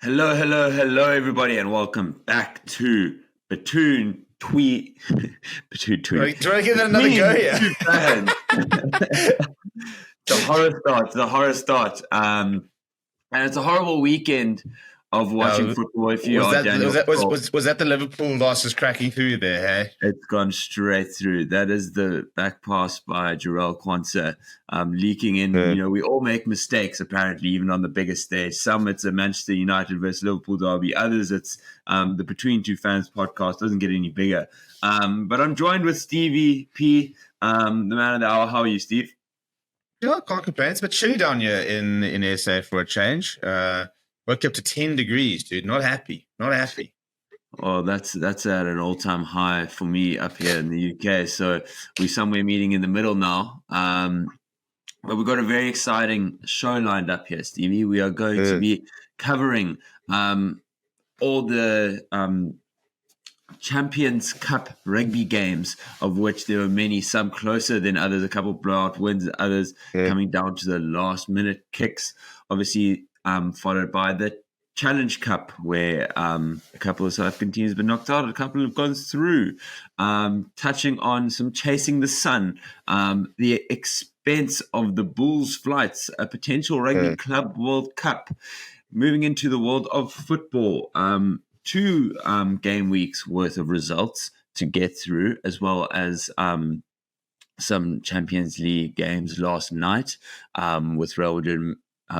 Hello, hello, hello, everybody, and welcome back to Batoon Tweet. Batoon Tweet. Do you want to give that another go here? The horror start. And it's a horrible weekend of watching football. If you was are that, was that the Liverpool losses cracking through there, hey? It's gone straight through. That is the back pass by Jarrell Quansah leaking in. You know, we all make mistakes, apparently, even on the biggest stage. Some it's a Manchester United versus Liverpool derby. Others it's the Between Two Fans podcast. Doesn't get any bigger. But I'm joined with Stevie P, the man of the hour. How are you, Steve? Yeah, can't complain. It's a bit chilly down here in SA for a change. Woke up to 10 degrees, dude. Not happy. Oh, that's at an all-time high for me up here in the UK. So we're somewhere meeting in the middle now. But we've got a very exciting show lined up here, Stevie. We are going to be covering all the Champions Cup rugby games, of which there were many, some closer than others, a couple blowout wins, others coming down to the last-minute kicks. Obviously, followed by the Challenge Cup, where a couple of South African teams have been knocked out, a couple have gone through, touching on some chasing the sun, the expense of the Bulls flights, a potential Rugby Club World Cup, moving into the world of football, 2 game weeks worth of results to get through, as well as some Champions League games last night with Real Madrid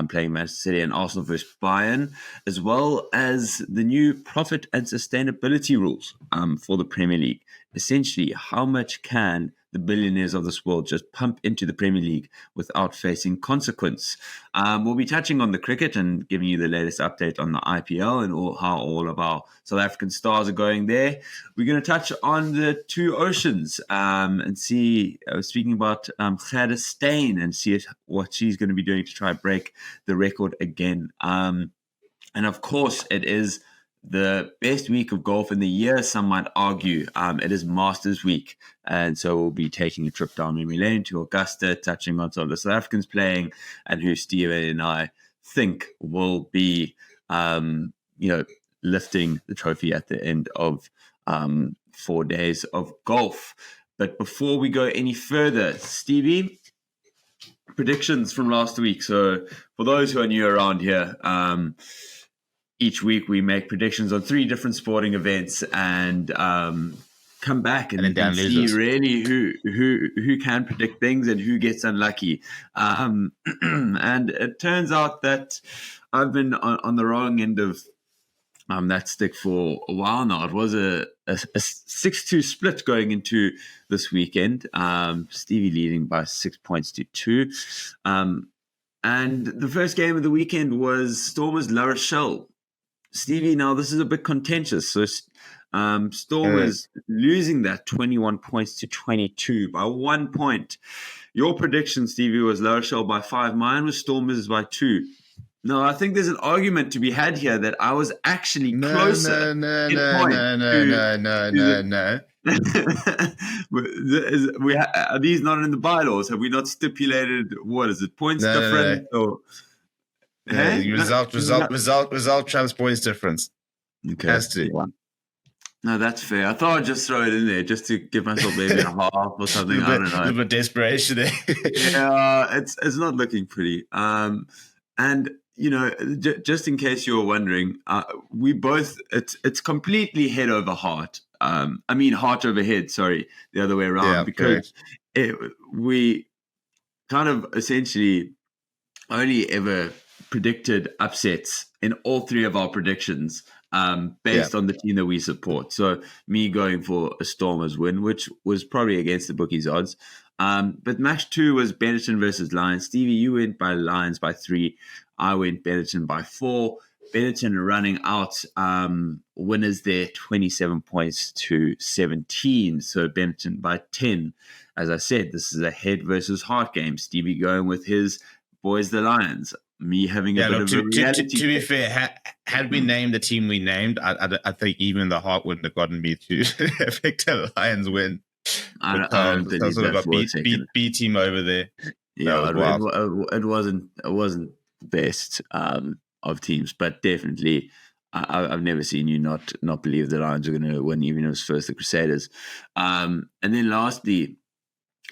playing Manchester City and Arsenal versus Bayern, as well as the new profit and sustainability rules for the Premier League. Essentially, how much can the billionaires of this world just pump into the Premier League without facing consequence? We'll be touching on the cricket and giving you the latest update on the IPL and how all of our South African stars are going there. We're going to touch on the two oceans and see, speaking about Gladys Steyn, and see what she's going to be doing to try and break the record again. And of course, it is the best week of golf in the year, some might argue. It is Masters Week. And so we'll be taking a trip down memory lane to Augusta, touching on some of the South Africans playing and who Steve and I think will be, lifting the trophy at the end of 4 days of golf. But before we go any further, Stevie, predictions from last week. So for those who are new around here, each week we make predictions on 3 different sporting events and come back and see really who can predict things and who gets unlucky. And it turns out that I've been on the wrong end of that stick for a while now. It was a 6-2 split going into this weekend. Stevie leading by 6 points to 2. And the first game of the weekend was Stormers La Rochelle. Stevie, now this is a bit contentious. So Stormers losing that 21 points to 22 by 1 point. Your prediction, Stevie, was La Rochelle by 5. Mine was Stormers by 2. No, I think there's an argument to be had here that I was actually closer. No. Are these not in the bylaws? Have we not stipulated, what is it, points different? No. Result trumps points difference. Okay. Has to. No, that's fair. I thought I'd just throw it in there just to give myself maybe a half or something. I don't know. A little bit desperation there. Yeah, it's not looking pretty. And just in case you were wondering, we both it's completely head over heart. Heart over head. Sorry, the other way around, because we kind of essentially only ever predicted upsets in all 3 of our predictions based on the team that we support. So me going for a Stormers win, which was probably against the bookies' odds. But match 2 was Benetton versus Lions. Stevie, you went by Lions by 3. I went Benetton by 4. Benetton running out winners there, 27 points to 17. So Benetton by 10. As I said, this is a head versus heart game. Stevie going with his boys, the Lions. Me having a bit of a reality. To be fair, had we named the team we named, I think even the heart wouldn't have gotten me to pick the Lions win. I don't think sort of a B team over there. Yeah, it wasn't the best. of teams, but definitely I've never seen you not believe the Lions are going to win, even if it was first the Crusaders. And then lastly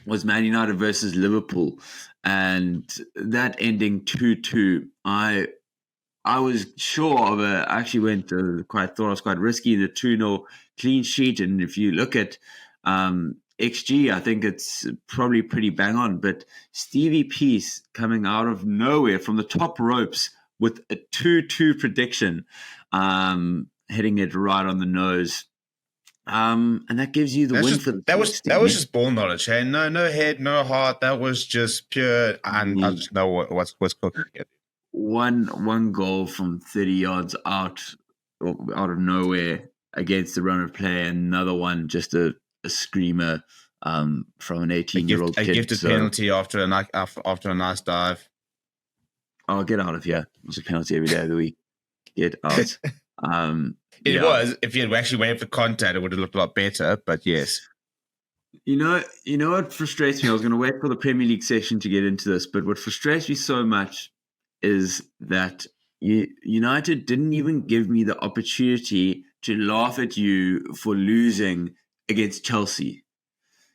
was Man United versus Liverpool, and that ending 2-2. I was sure of I actually thought it was quite risky, the 2-0 clean sheet. And if you look at XG, I think it's probably pretty bang on. But Stevie Peace coming out of nowhere from the top ropes with a 2-2 prediction, hitting it right on the nose. And that gives you the win for the that was just ball knowledge. Hey, no head, no heart. That was just pure. And I just know what's cooking here. One goal from 30 yards out of nowhere against the run of play. Another one, just a screamer from an 18-year-old kid. A gifted penalty after a nice dive. Oh, get out of here! It's a penalty every day of the week. Get out. It was. If you had actually waited for contact, it would have looked a lot better. But yes. You know what frustrates me? I was going to wait for the Premier League session to get into this, but what frustrates me so much is that United didn't even give me the opportunity to laugh at you for losing against Chelsea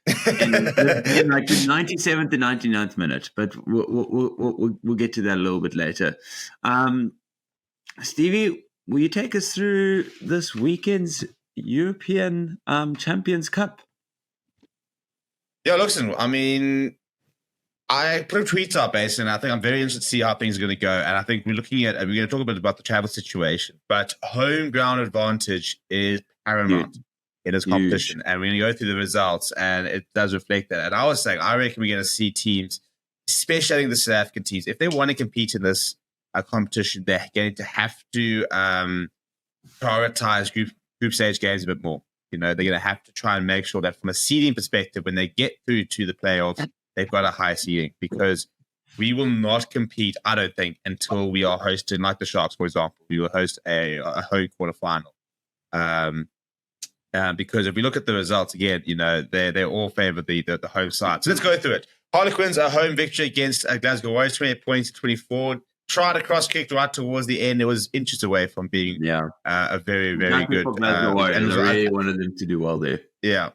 in like the 97th and 99th minute. But we'll get to that a little bit later. Stevie, will you take us through this weekend's European Champions Cup? Yeah, listen, I mean, I put a tweet up, basically, and I think I'm very interested to see how things are going to go. And I think we're going to talk a bit about the travel situation, but home ground advantage is paramount in this competition. And we're going to go through the results, and it does reflect that. And I was saying, I reckon we're going to see teams, especially I think the South African teams, if they want to compete in this competition, they're going to have to prioritize group stage games a bit more. They're going to have to try and make sure that from a seeding perspective, when they get through to the playoffs, they've got a high seeding, because we will not compete, I don't think, until we are hosting, like the Sharks, for example, we will host a home quarterfinal. Because if we look at the results again, they all favour the home side. So let's go through it. Harlequins, a home victory against Glasgow Warriors, 28 points to 24. Tried a cross kick right towards the end. It was inches away from being a very, very good. And I really wanted them to do well there. Yeah.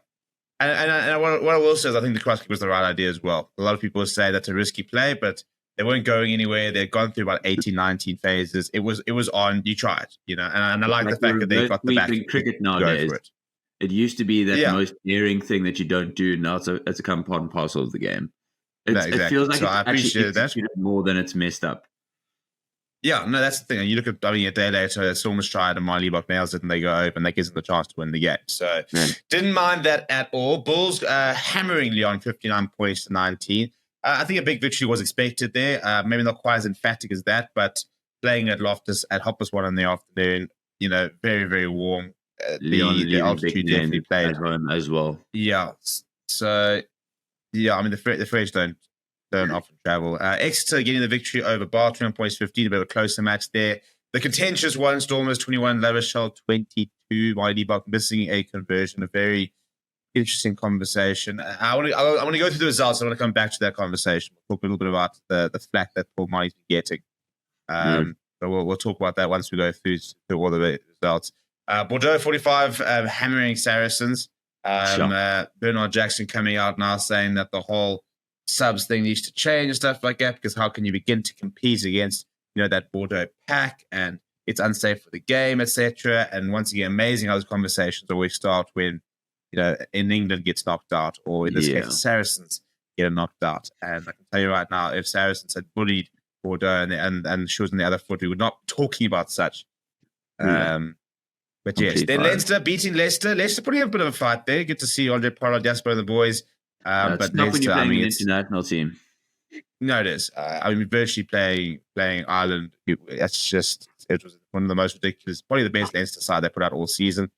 And what I will say is I think the cross kick was the right idea as well. A lot of people say that's a risky play, but they weren't going anywhere. They'd gone through about 18, 19 phases. It was on. You try it, and I like the fact that they got the back. In cricket nowadays, it used to be that most daring thing that you don't do. Now it's a come part and parcel of the game. It feels like I appreciate that more than it's messed up. Yeah, no, that's the thing. And you look at, a day later, Stormers tried and Miley Buck nails it and they go open. That gives them the chance to win the game. So didn't mind that at all. Bulls hammering Lyon 59 points to 19. I think a big victory was expected there. Maybe not quite as emphatic as that, but playing at Hoppers 1 in the afternoon, very, very warm. The altitude definitely played at home as well. Yeah. So, I mean, the French don't often travel. Exeter getting the victory over Bar, 21 points, 15, a bit of a closer match there. The contentious one, Stormers 21, La Rochelle 22, Miley Buck missing a conversion. A very interesting conversation. I want to go through the results. I want to come back to that conversation. We'll talk a little bit about the flack that Paul Miley's getting. But we'll talk about that once we go through all the results. Bordeaux 45 hammering Saracens. Bernard Jackson coming out now saying that the whole subs thing needs to change and stuff like that, because how can you begin to compete against that Bordeaux pack, and it's unsafe for the game, etc. And once again, amazing how those conversations always start when in England gets knocked out, or in this case Saracens get knocked out. And I can tell you right now, if Saracens had bullied Bordeaux and shoes on the other foot, we would not be talking about such. But yes, then Leinster beating Leicester putting up a bit of a fight there. Good to see Andre Pollard, Jasper and the boys. But not when you're playing an international team. No, it is. Virtually playing Ireland. It was one of the most ridiculous, probably the best Leinster side they put out all season.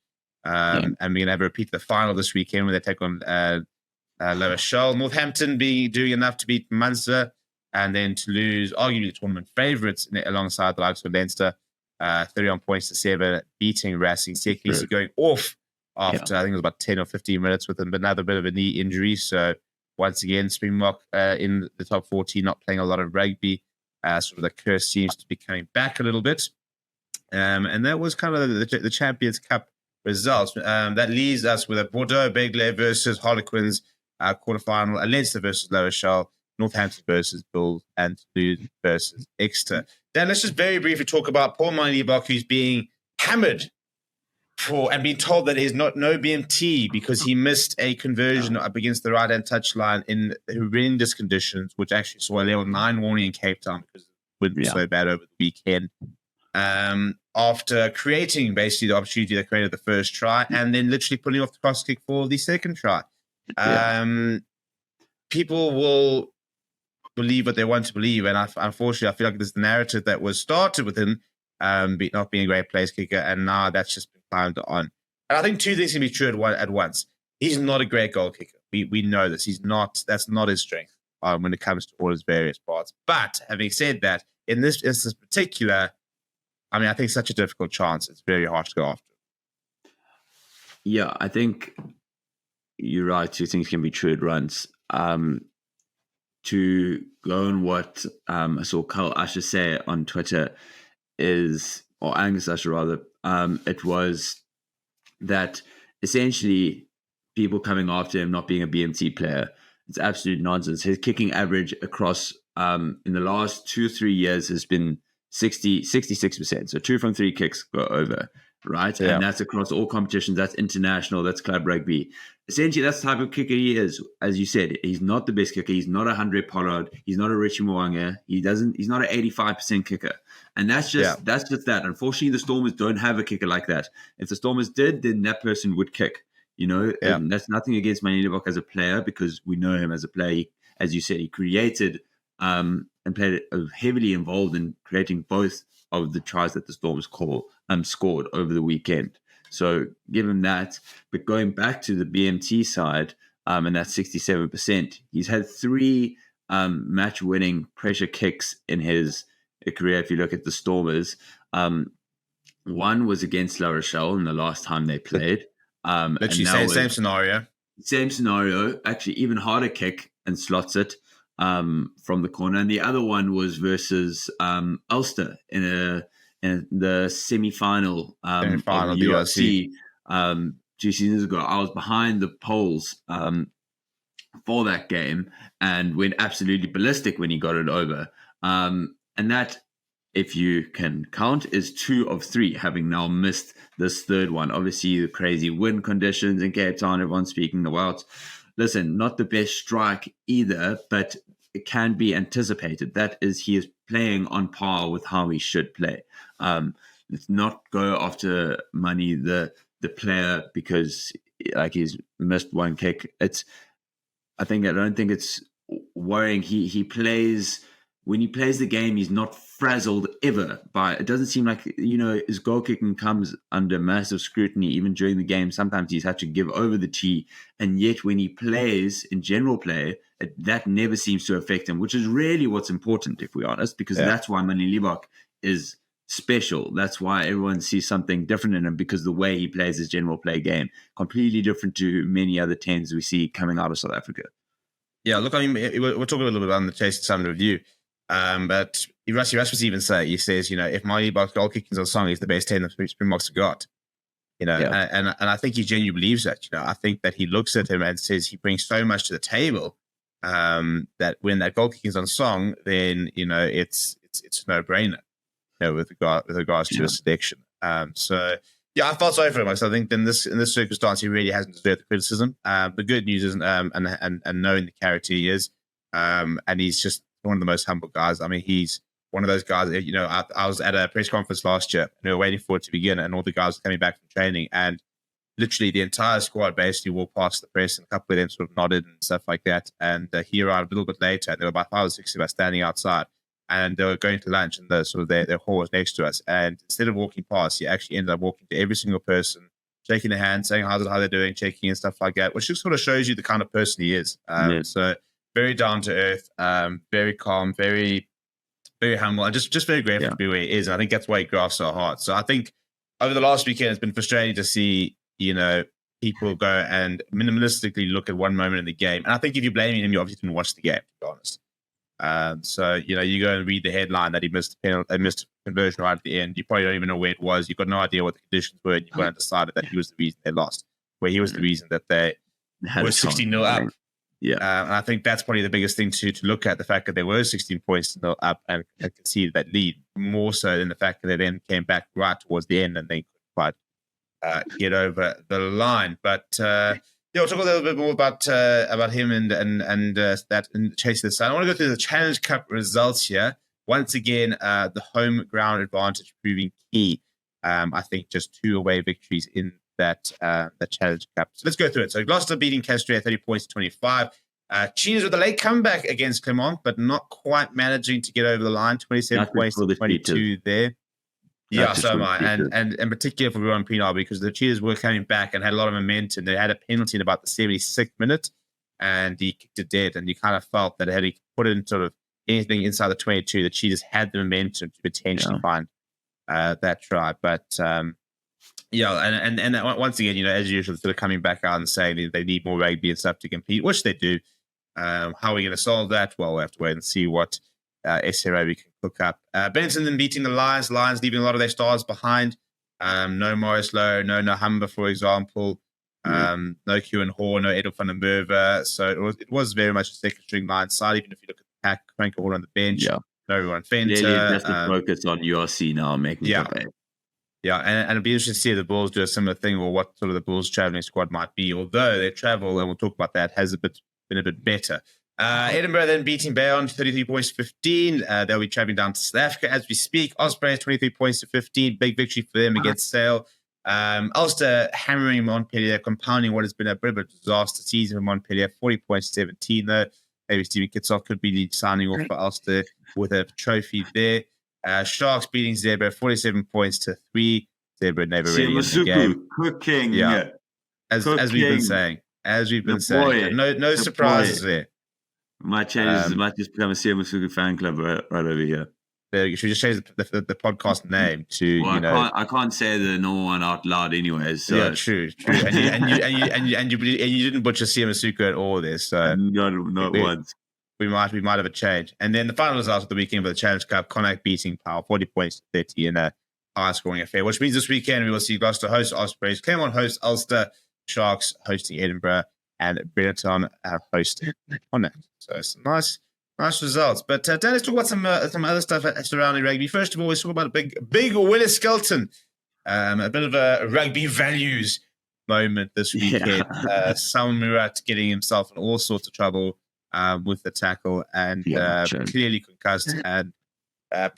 And we're going to have a repeat of the final this weekend when they take on La Rochelle. Northampton doing enough to beat Munster, and then Toulouse, arguably the tournament favourites alongside the likes of Leinster, 31 points to 7, beating Racing. Sekisi going off after I think it was about 10 or 15 minutes with another bit of a knee injury. So once again, Springbok in the top 14, not playing a lot of rugby. sort of the curse seems to be coming back a little bit. And that was kind of the Champions Cup results. That leaves us with a Bordeaux Begley versus Harlequins quarterfinal, a Leinster versus La Rochelle, Northampton versus Bulls, and Toulouse versus Exeter. Dan, let's just very briefly talk about Paul Malibok, who's being hammered and being told that he's no BMT because he missed a conversion up against the right-hand touchline in horrendous conditions, which actually saw a level 9 warning in Cape Town because the wind was so bad over the weekend. After creating basically the opportunity that created the first try and then literally pulling off the cross kick for the second try. People will believe what they want to believe, and unfortunately I feel like this is the narrative that was started with him not being a great place kicker, and now that's just been climbed on. And I think two things can be true at once. He's not a great goal kicker. We know this. That's not his strength when it comes to all his various parts. But having said that, in this instance particular, I mean, I think such a difficult chance. It's very hard to go after. Yeah, I think you're right. Two things can be true at once. To go on what I saw Carl Usher say on Twitter or Angus Usher rather, it was that essentially people coming after him not being a BMT player, it's absolute nonsense. His kicking average across in the last 2-3 years has been 66%. So 2 from 3 kicks go over, right? Yeah. And that's across all competitions. That's international. That's club rugby. Essentially, that's the type of kicker he is. As you said, he's not the best kicker. He's not a Andre Pollard. He's not a Richie Mwanga. He's not an 85% kicker. And that's just that. Unfortunately, the Stormers don't have a kicker like that. If the Stormers did, then that person would kick. And that's nothing against Malibok as a player, because we know him as a player. As you said, he created and played heavily involved in creating both of the tries that the Stormers scored over the weekend. So give him that. But going back to the BMT side, and that's 67%, he's had 3 match-winning pressure kicks in his career. If you look at the Stormers, one was against La Rochelle in the last time they played. Literally same scenario. Same scenario, actually even harder kick and slots it from the corner. And the other one was versus Ulster in the semi-final of the URC 2 seasons ago. I was behind the poles for that game and went absolutely ballistic when he got it over. And that, if you can count, is 2 of 3, having now missed this third one. Obviously, the crazy wind conditions in Cape Town, everyone's speaking about. Listen, not the best strike either, but it can be anticipated. That is, he is playing on par with how he should play. Let's not go after money, the player, because he's missed one kick. I don't think it's worrying. He plays. When he plays the game, he's not frazzled ever by it. Doesn't seem like, his goal kicking comes under massive scrutiny even during the game. Sometimes he's had to give over the tee, and yet when he plays in general play, that never seems to affect him, which is really what's important, if we're honest, because that's why Malibok is special. That's why everyone sees something different in him, because the way he plays his general play game, completely different to many other 10s we see coming out of South Africa. Yeah, look, I mean, we're talking a little bit on the Chase Summit review. But Rasmus even he says, if Malibok's goal kicking is on song, he's the best 10 the Springboks have got. And I think he genuinely believes that. I think that he looks at him and says he brings so much to the table that when that goal kicking is on song, then it's a no-brainer. With regards to his selection. So I felt sorry for him. So I think in this circumstance, he really hasn't deserved the criticism. The good news is, and knowing the character he is, and he's just one of the most humble guys. I mean, he's one of those guys. I was at a press conference last year, and we were waiting for it to begin, and all the guys were coming back from training, and literally the entire squad basically walked past the press, and a couple of them sort of nodded and stuff like that. And he arrived a little bit later, and there were about 5 or 6 of us standing outside, and they were going to lunch, and their hall was next to us. And instead of walking past, he actually ended up walking to every single person, shaking their hand, saying how they're doing, checking and stuff like that, which just sort of shows you the kind of person he is. So very down to earth, very calm, very, very humble, and just very grateful to be where he is. And I think that's why he grafts so hard. So I think over the last weekend, it's been frustrating to see, people go and minimalistically look at one moment in the game. And I think if you're blaming him, you obviously didn't watch the game, to be honest. So you go and read the headline that he missed missed conversion right at the end. You probably don't even know where it was. You've got no idea what the conditions were, and you went and decided that he was the reason they lost, where he was the reason that they Had were a chance 16-0 of up. winning. Yeah. And I think that's probably the biggest thing to look at, the fact that they were 16 points up and conceded that lead, more so than the fact that they then came back right towards the end and they couldn't quite get over the line. But we'll talk a little bit more about him and that and Chase the Sun. I want to go through the Challenge Cup results here. Once again, the home ground advantage proving key. I think just 2 away victories in that Challenge Cup. So let's go through it. So Gloucester beating Castries 30 points to 25. Chinas with a late comeback against Clermont, but not quite managing to get over the line. 27 points to 22 there. Yeah, so am I. And in particular for Ruan Pinar, because the Cheetahs were coming back and had a lot of momentum. They had a penalty in about the 76th minute, and he kicked it dead. And you kind of felt that had he put in sort of anything inside the 22, the Cheetahs had the momentum to potentially find that try. But and once again, as usual, sort of coming back out and saying they need more rugby and stuff to compete, which they do. How are we going to solve that? Well, we'll have to wait and see what SRA we can cook up. Benson then beating the Lions. Lions leaving a lot of their stars behind. No Morris Lowe, no Nahamba, for example. No Kieran Hall, no Edel van der Merwe. So it was very much a second string line side. Even if you look at the pack, Frank Hall on the bench. No everyone Fenter. Just to focus on URC now, making it pay. Yeah, and it'd be interesting to see if the Bulls do a similar thing, or what sort of the Bulls traveling squad might be. Although their travel, and we'll talk about that, has been a bit better. Edinburgh then beating Bayonne 33 points to 15. They'll be traveling down to South Africa as we speak. Ospreys 23 points to 15. Big victory for them against Sale. Ulster hammering Montpellier, compounding what has been a bit of a disaster season for Montpellier. 40 points to 17 though. Maybe Stevie Kitsoff could be signing off for Ulster with a trophy there. Sharks beating Zebra 47 points to 3. Zebra never really in the game. Cooking. Yeah. As we've been saying. No surprises there. Might just become a Siamasuku fan club right over here. You should just change the podcast name to I can't say the normal one out loud anyways. So. Yeah, true. And you didn't butcher Siamasuku at all there. So not once. We might have a change. And then the final results of the weekend for the Challenge Cup: Connacht beating Power 40 points to 30 in a high scoring affair. Which means this weekend we will see Gloucester host Ospreys, Claremont host Ulster, Sharks hosting Edinburgh, and Benetton hosting Connacht. So some nice results. But Dan, let's talk about some other stuff surrounding rugby. First of all, let's talk about a big Willis Skelton. A bit of a rugby values moment this weekend. Sam Murat getting himself in all sorts of trouble with the tackle and clearly concussed and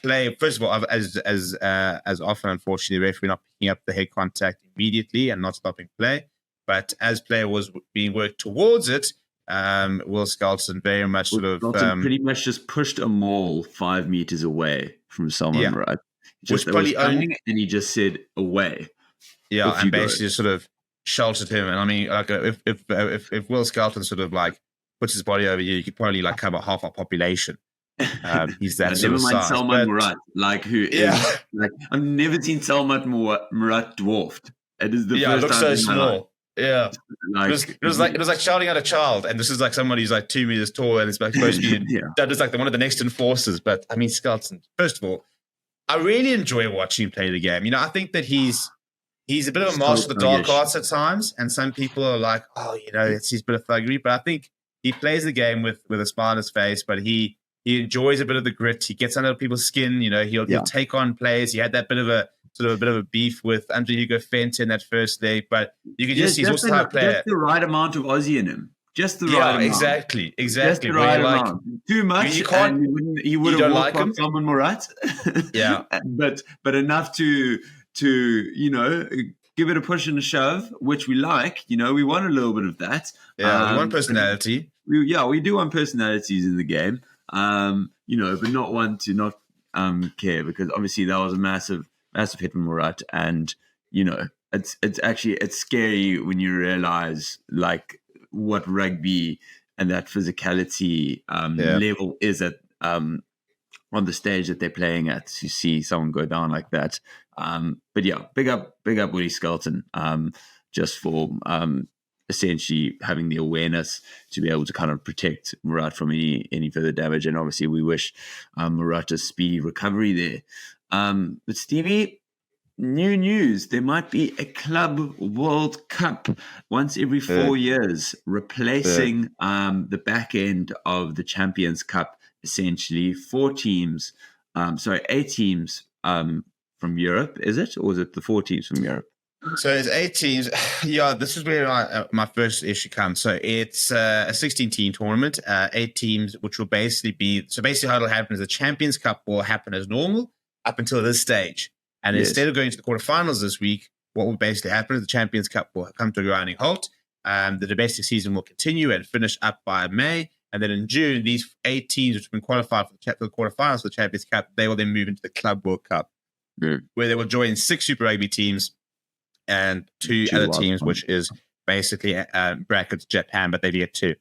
play. First of all, as often, unfortunately, the referee not picking up the head contact immediately and not stopping play. But as play was being worked towards it, Will Scholtz very much pretty much just pushed a maul 5 meters away from someone, right? Which probably and he just said away. Yeah, and basically just sort of sheltered him. And I mean, like if Will Scholtz sort of like puts his body over you could probably like cover half our population. He's that sort of size. Never mind Salman Murat, who is like I've never seen Salman Murat dwarfed. It is the first it looks time so small. Yeah, it was like shouting at a child, and this is like someone who's like 2 meters tall, and it's like supposed to be that is like one of the next enforcers. But I mean, Skelton. First of all, I really enjoy watching him play the game. I think that he's a bit of a master of the dark arts at times, and some people are like, it's his bit of thuggery. But I think he plays the game with a smile on his face, but he enjoys a bit of the grit. He gets under people's skin. He'll take on players. He had that bit of a beef with Andre Hugo Fenton in that first leg, but you can just see he's also a type player. Just the right amount of Aussie in him. Just the right amount. Exactly. Just the right amount. Too much, he would have walked on someone Murat. but enough to give it a push and a shove, which we like. We want a little bit of that. Yeah, we want personality. We do want personalities in the game. But not one to not care, because obviously that was a massive hit from Murat, and it's scary when you realize like what rugby and that physicality level is at on the stage that they're playing at, to see someone go down like that. But big up Woody Skelton, just for essentially having the awareness to be able to kind of protect Murat from any further damage. And obviously we wish Murat a speedy recovery there. But Stevie, new news, there might be a Club World Cup once every 4 years, replacing the back end of the Champions Cup, essentially. 8 teams from Europe, is it? Or is it the 4 teams from Europe? So it's 8 teams. Yeah, this is where my first issue comes. So it's a 16-team tournament, 8 teams, which will basically be... So basically how it'll happen is the Champions Cup will happen as normal up until this stage. And instead of going to the quarterfinals this week, what will basically happen is the Champions Cup will come to a grinding halt. The domestic season will continue and finish up by May. And then in June, these 8 teams which have been qualified for the quarterfinals for the Champions Cup, they will then move into the Club World Cup, where they will join 6 Super Rugby teams and 2 other teams, which is basically brackets Japan, but they get to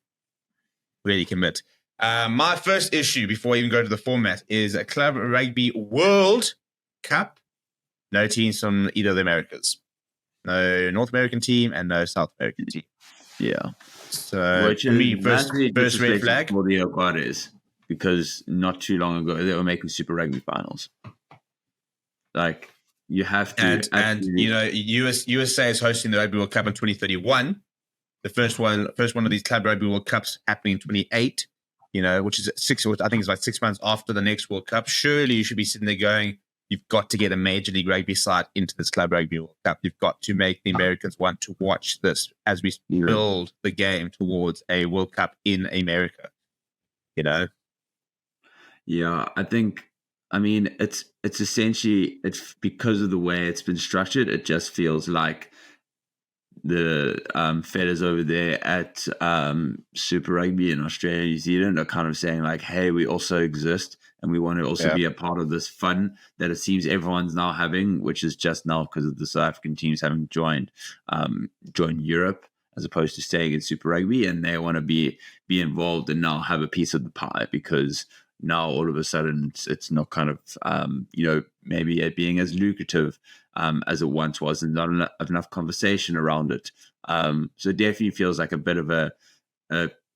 really commit. My first issue before I even go to the format is a Club Rugby World Cup. No teams from either of the Americas. No North American team and no South American team. Yeah. So for me, first red flag. For the Aguares, because not too long ago they were making Super Rugby finals. Like, you have to, and you know, USA is hosting the Rugby World Cup in 2031. The first one of these Club Rugby World Cups happening in 28. You know, which is I think it's like 6 months after the next World Cup. Surely you should be sitting there going, you've got to get a Major League Rugby side into this Club Rugby World Cup. You've got to make the Americans want to watch this as we build the game towards a World Cup in America. You know? Yeah, I mean, it's essentially, it's because of the way it's been structured, it just feels like the fedders over there at Super Rugby in Australia, New Zealand are kind of saying like, hey, we also exist and we want to also be a part of this fun that it seems everyone's now having, which is just now because of the South African teams having joined Europe as opposed to staying in Super Rugby, and they want to be involved and now have a piece of the pie, because now all of a sudden it's not kind of maybe it being as lucrative as it once was, and not enough conversation around it. So it definitely feels like a bit of a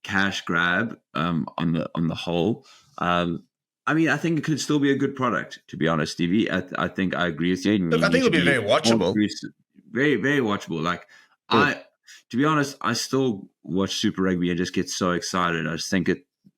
cash grab on the whole. I mean, I think it could still be a good product, to be honest, Stevie. I think I agree with you. Look, I think it'll be very watchable. Very, very watchable. Like, to be honest, I still watch Super Rugby and just get so excited. I just think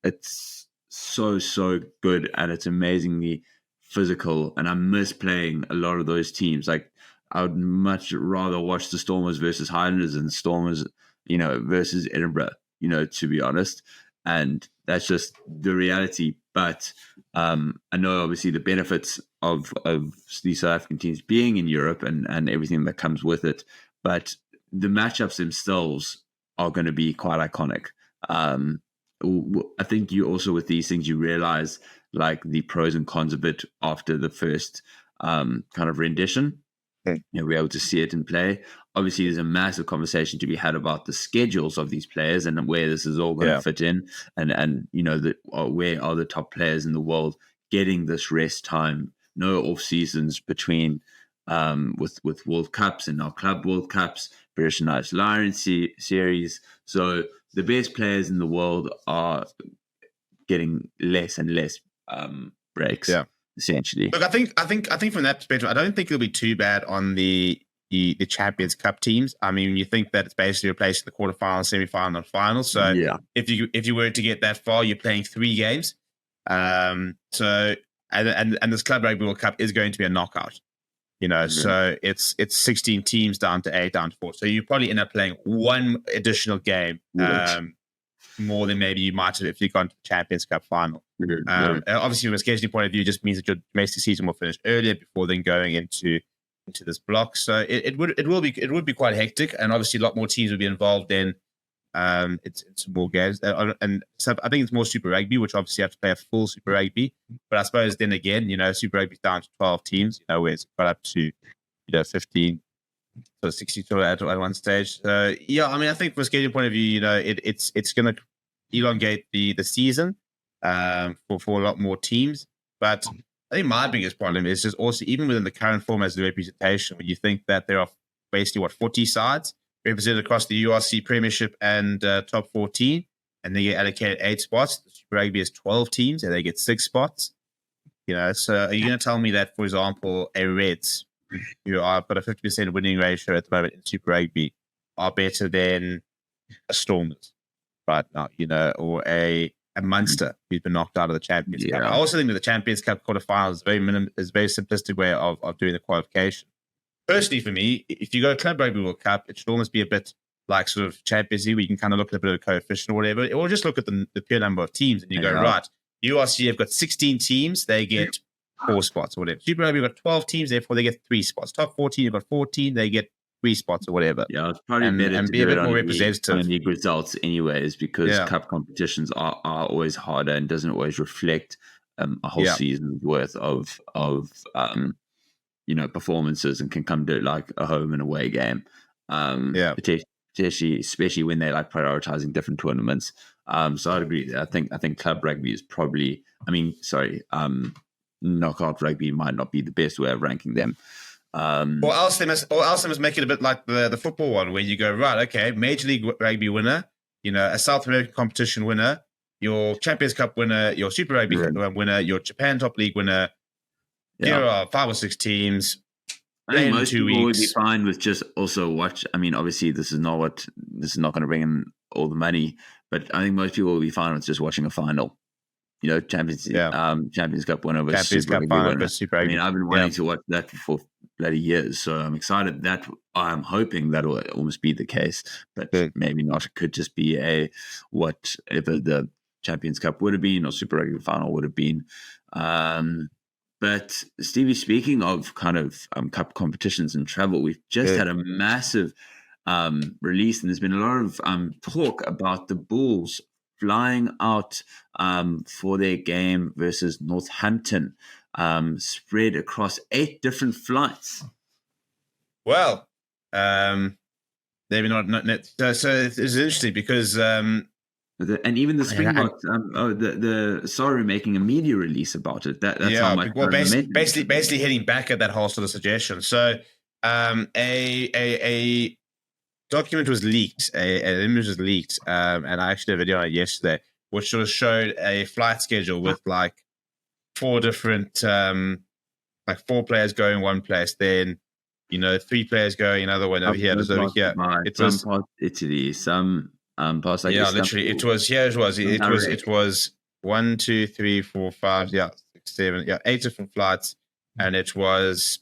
it's so good, and it's amazingly physical, and I miss playing a lot of those teams. Like, I would much rather watch the Stormers versus Highlanders than Stormers, versus Edinburgh, to be honest. And that's just the reality. But I know obviously the benefits of these South African teams being in Europe and everything that comes with it. But the matchups themselves are going to be quite iconic. I think you also, with these things, you realize like the pros and cons of it after the first kind of rendition. We're able to see it in play. Obviously, there's a massive conversation to be had about the schedules of these players and where this is all going to fit in, and where are the top players in the world getting this rest time? No off seasons between with World Cups and now Club World Cups, British and Irish Lions series. So the best players in the world are getting less and less breaks. Yeah. Essentially, look, I think from that perspective, I don't think it'll be too bad on the Champions Cup teams. I mean, you think that it's basically replacing the quarterfinals, semi-final, and final. So if you were to get that far, you're playing 3 games. So this Club Rugby World Cup is going to be a knockout. So it's 16 teams down to 8, down to 4. So you probably end up playing 1 additional game. More than maybe you might have if you gone to the Champions Cup final. Obviously, from a scheduling point of view, it just means that your domestic season will finish earlier before then going into this block. So it would be quite hectic, and obviously a lot more teams would be involved. Then it's more games, and so I think it's more Super Rugby, which obviously you have to play a full Super Rugby. But I suppose then again, Super Rugby's down to 12 teams. Where it's got up to 15. So 62 at one stage. I mean, I think from a scheduling point of view, it's going to elongate the season for a lot more teams. But I think my biggest problem is just also, even within the current format as the representation, when you think that there are basically 40 sides, represented across the URC Premiership and top 14, and they get allocated 8 spots. The Super Rugby is 12 teams, and they get 6 spots. So are you going to tell me that, for example, a Reds, who are got a 50% winning ratio at the moment in Super Rugby, are better than a Stormers right now, or a Munster who's been knocked out of the Champions Cup? I also think that the Champions Cup quarterfinals is a very simplistic way of doing the qualification. Personally, for me, if you go to Club Rugby World Cup, it should almost be a bit like sort of Champions League, where you can kind of look at a bit of a coefficient or whatever, or just look at the pure number of teams, and you go, right, URC have got 16 teams, they get 4 spots or whatever. Super Rugby have got 12 teams, therefore they get 3 spots. Top 14 have got 14, they get 3 spots or whatever. Yeah, it's probably better and to be a do bit it more on representative. league results anyways, because cup competitions are always harder and doesn't always reflect a whole season's worth of performances, and can come to like a home and away game. Especially when they're like prioritizing different tournaments. So I'd agree. I think club rugby is probably. Knockout rugby might not be the best way of ranking them. Or else they must make it a bit like the football one, where you go, right, okay, Major League Rugby winner, a South American competition winner, your Champions Cup winner, your Super Rugby winner, your Japan Top League winner. Here are 5 or 6 teams. I think most people would be fine with just also watch. I mean, obviously, this is not going to bring in all the money, but I think most people will be fine with just watching a final. Champions Cup winner versus Super Rugby winner. I mean, I've been wanting to watch that for bloody years, so I'm excited. That I'm hoping that will almost be the case, but maybe not. It could just be whatever the Champions Cup would have been or Super Rugby final would have been. But Stevie, speaking of kind of cup competitions and travel, we've just had a massive release, and there's been a lot of talk about the Bulls flying out for their game versus Northampton, spread across 8 different flights. Well, maybe not. So it's interesting because. And even the Springboks, the Sorry making a media release about it. That's how much. Well, basically hitting back at that whole sort of suggestion. So, a document was leaked, an image was leaked, and I actually did a video on it yesterday, which sort of showed a flight schedule with like 4 different, 4 players going one place, then 3 players going another one over here. Over here, it was some past Italy, some. Past, literally, it was 1, 2, 3, 4, 5, 6, 7, 8 different flights, and it was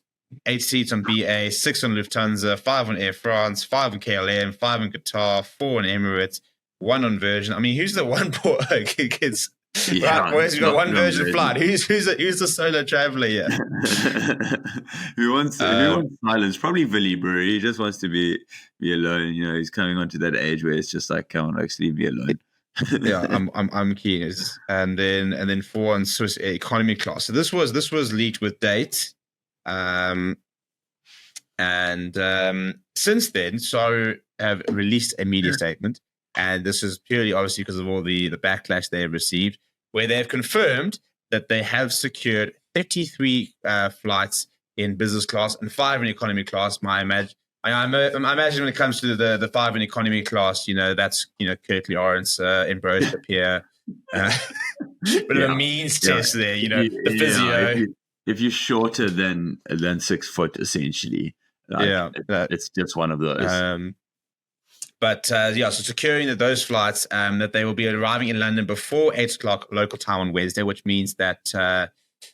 8 seats on BA, 6 on Lufthansa, 5 on Air France, 5 on KLM, 5 on Qatar, 4 on Emirates, 1 on Virgin. I mean, who's the one poor kids? Right, boys, you got one Virgin flight. Who's the solo traveler here? Who wants silence? Probably Willie Brewer. He just wants to be alone. He's coming onto that age where it's just like, come on, leave me alone. I'm keen. And then 4 on Swiss economy class. So this was leaked with dates. And since then, so have released a media statement. And this is purely, obviously, because of all the backlash they have received, where they have confirmed that they have secured 33 flights in business class and 5 in economy class. I imagine when it comes to the 5 in economy class, that's Kirtley Orange in Brose up here. But a means test there, the physio. If you're shorter than 6 foot, essentially, it's just one of those. So securing those flights, that they will be arriving in London before 8 o'clock local time on Wednesday, which means that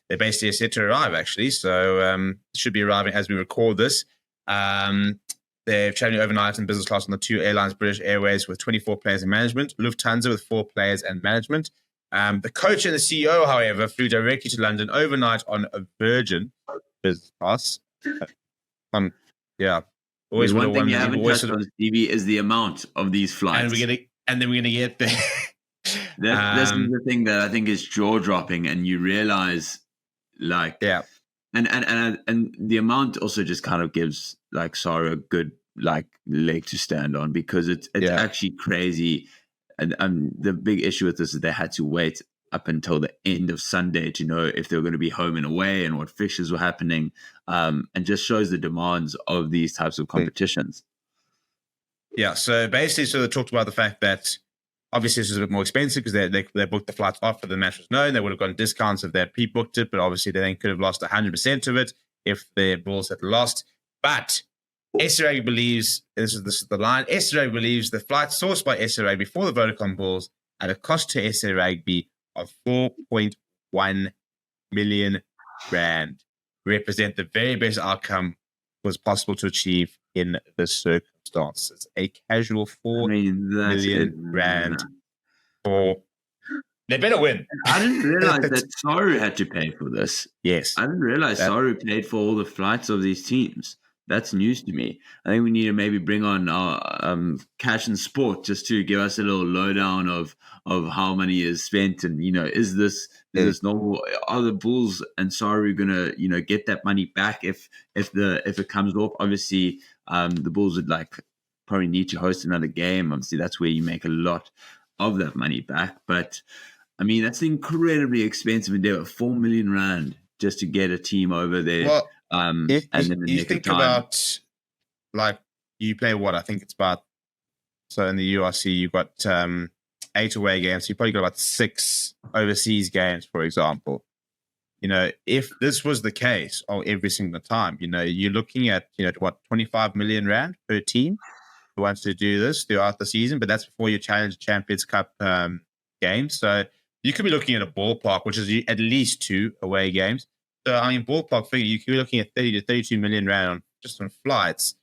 they're basically set to arrive, actually. So should be arriving as we record this. They're traveling overnight in business class on the 2 airlines, British Airways with 24 players in management, Lufthansa with 4 players and management. The coach and the CEO, however, flew directly to London overnight on a Virgin business class. Always one thing you haven't touched on, Stevie, is the amount of these flights. And then we're gonna get there. This is the thing that I think is jaw dropping, and you realize, and the amount also just kind of gives Sarah a good leg to stand on, because it's actually crazy. And the big issue with this is they had to wait up until the end of Sunday to know if they were going to be home and away and what fixtures were happening, and just shows the demands of these types of competitions. Yeah, so basically, they talked about the fact that obviously this was a bit more expensive because they booked the flights after the match was known. They would have gotten discounts if they had pre-booked it, but obviously they then could have lost 100% of it if their Bulls had lost. But SRA believes, this is the line, SRA believes the flights sourced by SRA before the Vodacom Bulls at a cost to SA Rugby of 4.1 million rand represent the very best outcome was possible to achieve in this circumstance. It's a casual 4 million rand for. They better win. I didn't realize that Saru had to pay for this. Yes. I didn't realize Saru paid for all the flights of these teams. That's news to me. I think we need to maybe bring on our Cash and Sport just to give us a little lowdown of how money is spent, and is this normal? Are the Bulls and Saru gonna get that money back if it comes off? Obviously, the Bulls would probably need to host another game. Obviously, that's where you make a lot of that money back. But I mean, that's incredibly expensive endeavor. 4 million rand just to get a team over there. Well, and if then you think about, you play what? I think it's about, so in the URC, you've got 8 away games. So you probably got about 6 overseas games, for example. If this was the case every single time, you're looking at, 25 million rand per team who wants to do this throughout the season, but that's before you challenge Champions Cup games. So you could be looking at a ballpark, which is at least 2 away games. So, I mean, ballpark figure, you could be looking at 30 to 32 million rand just on flights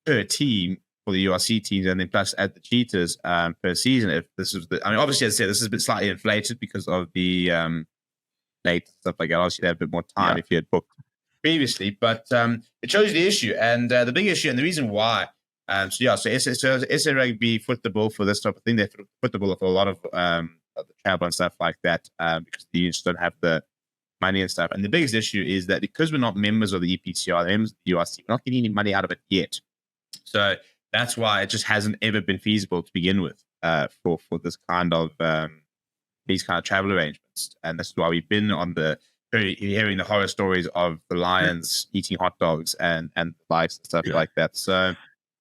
per team for the URC teams, and then plus add the cheaters per season. If this is obviously, as I said, this has been slightly inflated because of the late stuff like that. Obviously, they had a bit more time if you had booked previously, but it shows the issue, and the big issue, and the reason why. So SA Rugby foot the bill for this type of thing. They foot the bill for a lot of the travel and stuff like that because the units don't have the money and stuff. And the biggest issue is that because we're not members of the EPCR, members of the URC, we're not getting any money out of it yet. So that's why it just hasn't ever been feasible to begin with for this kind of these kind of travel arrangements. And this is why we've been on hearing the horror stories of the Lions eating hot dogs and likes and stuff like that. So,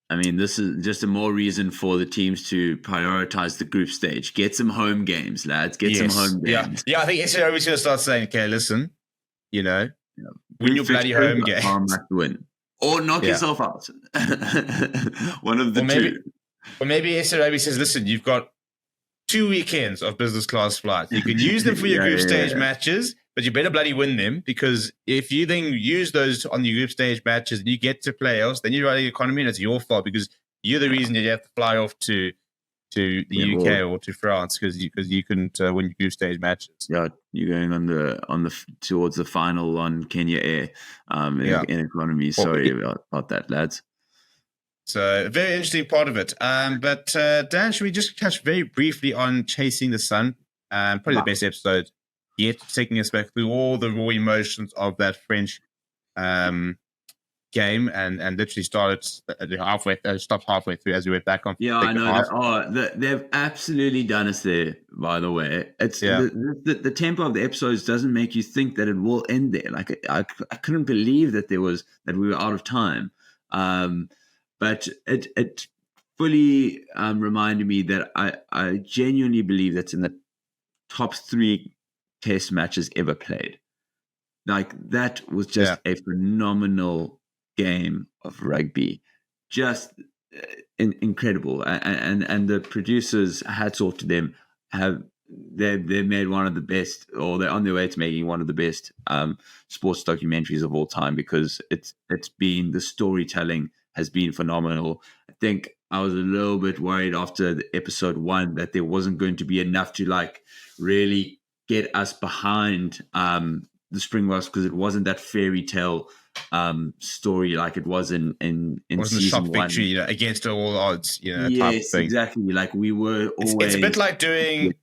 I mean, this is just a more reason for the teams to prioritize the group stage. Get some home games, lads. Get some home games. Yeah, I think SRO is going to start saying, okay, listen, win your bloody home games. Win. Or knock yourself out. One of the two. Or maybe SRO says, listen, you've got 2 weekends of business class flights. You can use them for your group stage matches, but you better bloody win them, because if you then use those on your group stage matches and you get to playoffs, then you're running the economy and it's your fault because you're the reason that you have to fly off to the UK or to France because you couldn't win your group stage matches. Yeah, you're going on the towards the final on Kenya Air in economy. Sorry about that, lads. So a very interesting part of it. But Dan, should we just touch very briefly on Chasing the Sun? Probably the best episode yet, taking us back through all the raw emotions of that French game, and literally stopped halfway through as we went back on. Yeah, I know. They've absolutely done us there. By the way, it's the tempo of the episodes doesn't make you think that it will end there. Like I couldn't believe that we were out of time. But it fully reminded me that I genuinely believe that's in the top 3 test matches ever played. Like, that was just a phenomenal game of rugby. Just incredible. And the producers, hats off to them, they've made one of the best, or they're on their way to making one of the best sports documentaries of all time, because it's been, the storytelling has been phenomenal. I think I was a little bit worried after the episode 1 that there wasn't going to be enough to really get us behind the Springboks, because it wasn't that fairy tale story like it was in wasn't season a 1. victory, against all odds, type of thing. Exactly. Like, we were always. It's a bit like doing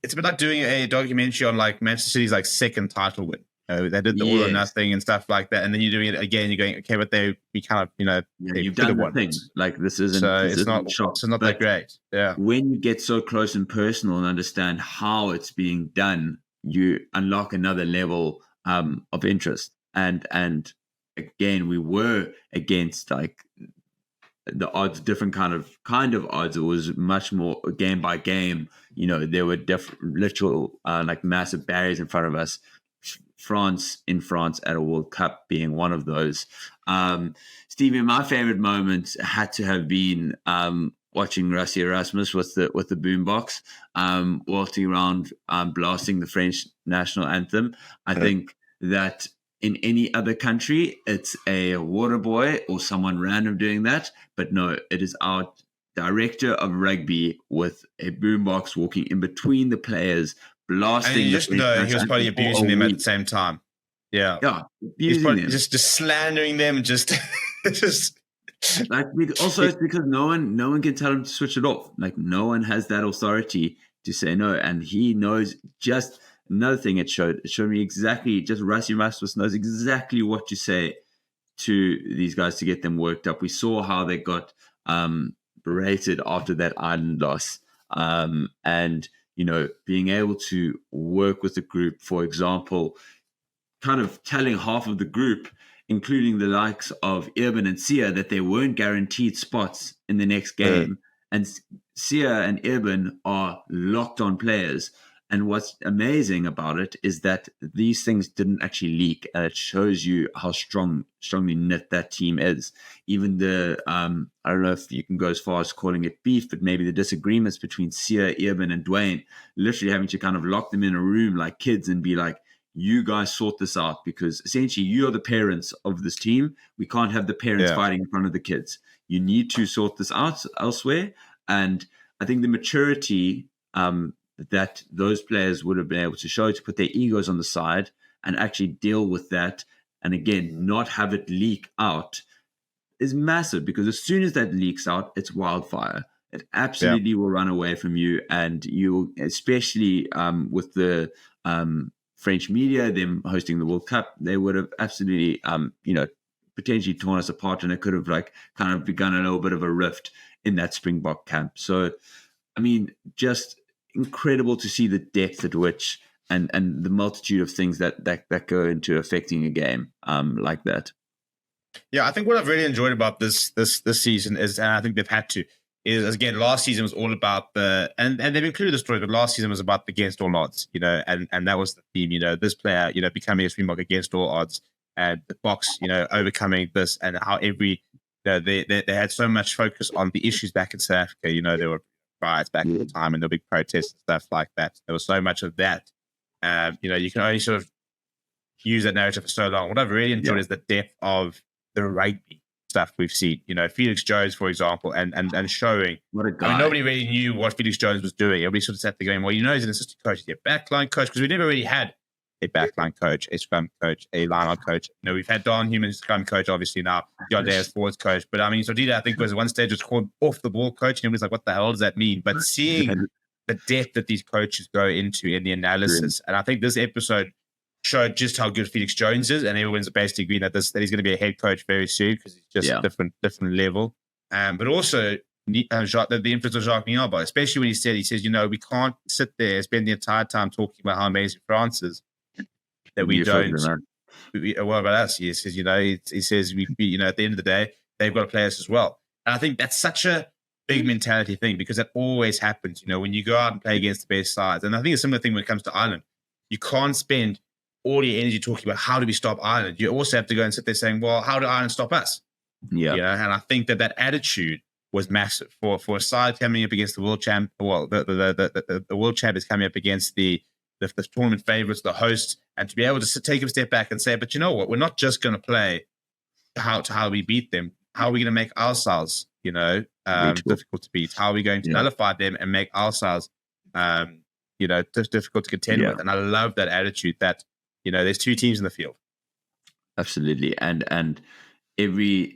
a documentary on Manchester City's second title win. They did the all or nothing and stuff like that, and then you're doing it again. You're going, okay, but we kind of you've done the thing. Like, this isn't. So it's not that great. Yeah. When you get so close and personal and understand how it's being done, you unlock another level of interest. And again, we were against the odds, different kind of odds. It was much more game by game. There were literal like massive barriers in front of us. France at a World Cup being one of those. Stevie, my favorite moment had to have been watching Rassie Erasmus with the boombox, walking around, blasting the French national anthem. I think that in any other country, it's a water boy or someone random doing that. But no, it is our director of rugby with a boombox walking in between the players, blasting. And you just know he was probably abusing them at the same time. Yeah. He's probably just slandering them, just like, also it's because no one can tell him to switch it off. Like, no one has that authority to say no, and he knows. Just another thing it showed me exactly, just Rassie Erasmus knows exactly what to say to these guys to get them worked up. We saw how they got berated after that Ireland loss, and being able to work with the group, for example, kind of telling half of the group, including the likes of Irvin and Sia, that they weren't guaranteed spots in the next game. And Sia and Irvin are locked on players. And what's amazing about it is that these things didn't actually leak, and it shows you how strongly knit that team is. Even the, I don't know if you can go as far as calling it beef, but maybe the disagreements between Sia, Irvin, and Dwayne, literally having to kind of lock them in a room like kids and be like, you guys sort this out, because essentially you are the parents of this team. We can't have the parents fighting in front of the kids. You need to sort this out elsewhere. And I think the maturity that those players would have been able to show, to put their egos on the side and actually deal with that, and again, not have it leak out, is massive, because as soon as that leaks out, it's wildfire. It absolutely will run away from you, and you, especially with the French media, them hosting the World Cup, they would have absolutely, potentially torn us apart, and it could have kind of begun a little bit of a rift in that Springbok camp. So, I mean, just incredible to see the depth at which and the multitude of things that go into affecting a game like that. Yeah, I think what I've really enjoyed about this season is, and I think they've had to, is, again, last season was all about and they've included the story, but last season was about the against all odds, and that was the theme, this player, becoming a Springbok against all odds, and the Boks, overcoming this, and how they had so much focus on the issues back in South Africa. There were riots back at the time, and there were big protests and stuff like that. There was so much of that. You can only sort of use that narrative for so long. What I've really enjoyed is the depth of the rugby stuff we've seen. Felix Jones, for example, and showing. What a guy. I mean, nobody really knew what Felix Jones was doing. Everybody sort of sat there going, well, he's an assistant coach, he's a backline coach, because we never really had a backline coach, a scrum coach, a line-out coach. We've had Don Human as scrum coach, obviously now. John Day as forwards coach. But I mean, Sordita, I think, was at one stage was called off the ball coach, and everybody's like, what the hell does that mean? But seeing the depth that these coaches go into in the analysis, and I think this episode showed just how good Felix Jones is, and everyone's basically agreeing that he's going to be a head coach very soon, because he's just a different level. But also the influence of Jacques Niaba, especially when he says, we can't sit there and spend the entire time talking about how amazing France is, that we don't. What about us? He says, he says, we, at the end of the day, they've got to play us as well. And I think that's such a big mentality thing, because that always happens, when you go out and play against the best sides. And I think it's a similar thing when it comes to Ireland. You can't spend all your energy talking about how do we stop Ireland. You also have to go and sit there saying, well, how do Ireland stop us? Yeah. And I think that attitude was massive for a side coming up against the world champ. Well, the world champ is coming up against the tournament favorites, the hosts, and to be able to take a step back and say, but you know what? We're not just going to play how we beat them. How are we going to make ourselves, difficult to beat? How are we going to nullify them and make ourselves, difficult to contend with? And I love that attitude that, there's two teams in the field. Absolutely. And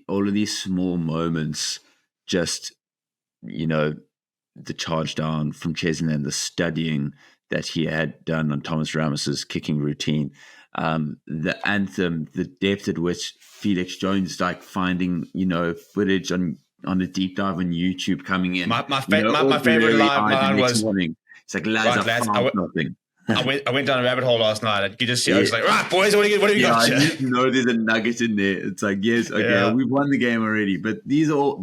all of these small moments, just, the charge down from Chesney and the studying that he had done on Thomas Ramos's kicking routine, the anthem, the depth at which Felix Jones, finding, footage on a deep dive on YouTube coming in. My favorite line was, morning. It's like, lads, I found nothing. I went down a rabbit hole last night. And you just see, I was like, right, boys, what have you got? I just know there's a nugget in there. It's like, yes, okay, we've won the game already, but these are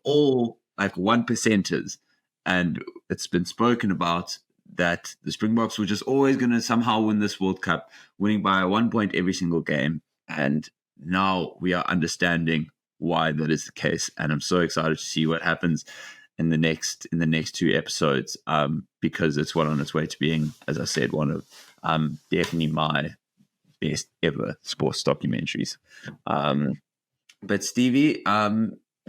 all like 1%ers, and it's been spoken about that the Springboks were just always going to somehow win this World Cup, winning by 1 point every single game, and now we are understanding why that is the case, and I'm so excited to see what happens in the next 2 episodes, because it's on its way to being, as I said, one of definitely my best ever sports documentaries. But Stevie,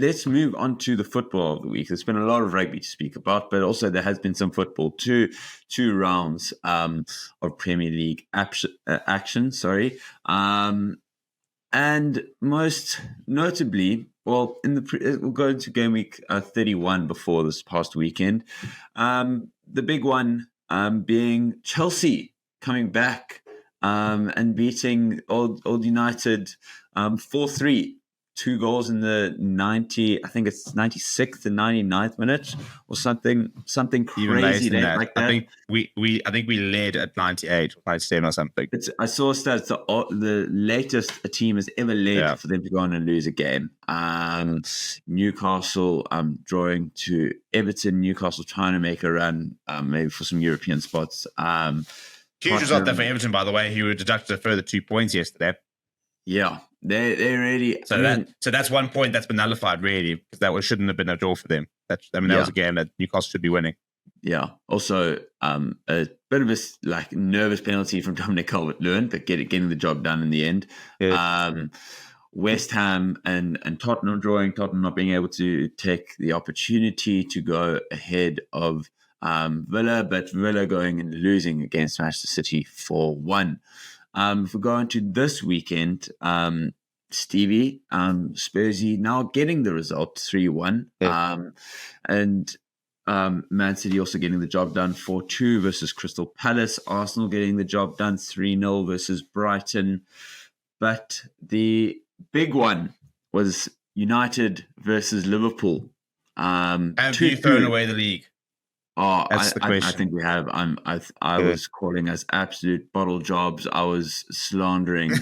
let's move on to the football of the week. There's been a lot of rugby to speak about, but also there has been some football. Two rounds of Premier League action. And most notably, well, we'll go into game week 31 before this past weekend. The big one being Chelsea coming back and beating Old United 4-3. 2 goals in the 96th and 99th minute, or something crazy that. like that. I think we led at 98 or 97 or something. I saw stats. The latest a team has ever led for them to go on and lose a game. Newcastle drawing to Everton. Newcastle trying to make a run, maybe for some European spots. Huge result there for Everton, by the way, who were deducted a further 2 points yesterday. Yeah, they really. So that's 1 point that's been nullified, really, because that shouldn't have been a draw for them. That was a game that Newcastle should be winning. Yeah. Also, a bit of a nervous penalty from Dominic Calvert-Lewin, but getting the job done in the end. Yeah. West Ham and Tottenham drawing. Tottenham not being able to take the opportunity to go ahead of Villa, but Villa going and losing against Manchester City 4-1. If we go into this weekend, Stevie, Spursy now getting the result 3-1, and Man City also getting the job done 4-2 versus Crystal Palace. Arsenal getting the job done 3-0 versus Brighton. But the big one was United versus Liverpool. Have you thrown away the league? Oh, I think we have. I was calling us absolute bottle jobs. I was slandering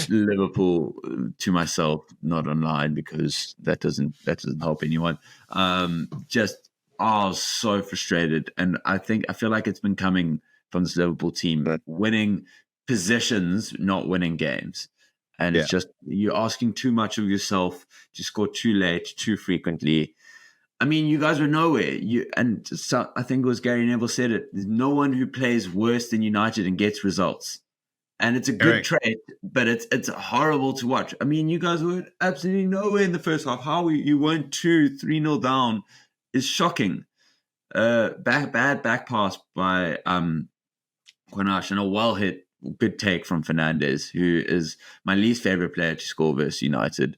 Liverpool to myself, not online, because that doesn't help anyone. I was so frustrated, and I feel like it's been coming from this Liverpool team, winning positions, not winning games. And it's just, you're asking too much of yourself to score too late, too frequently. I mean, you guys were nowhere. I think it was Gary Neville said it. There's no one who plays worse than United and gets results. And it's a good trait, but it's horrible to watch. I mean, you guys were absolutely nowhere in the first half. How you weren't 2-3-0 down is shocking. Bad back pass by Quinash, and a well hit, good take from Fernandes, who is my least favorite player to score versus United.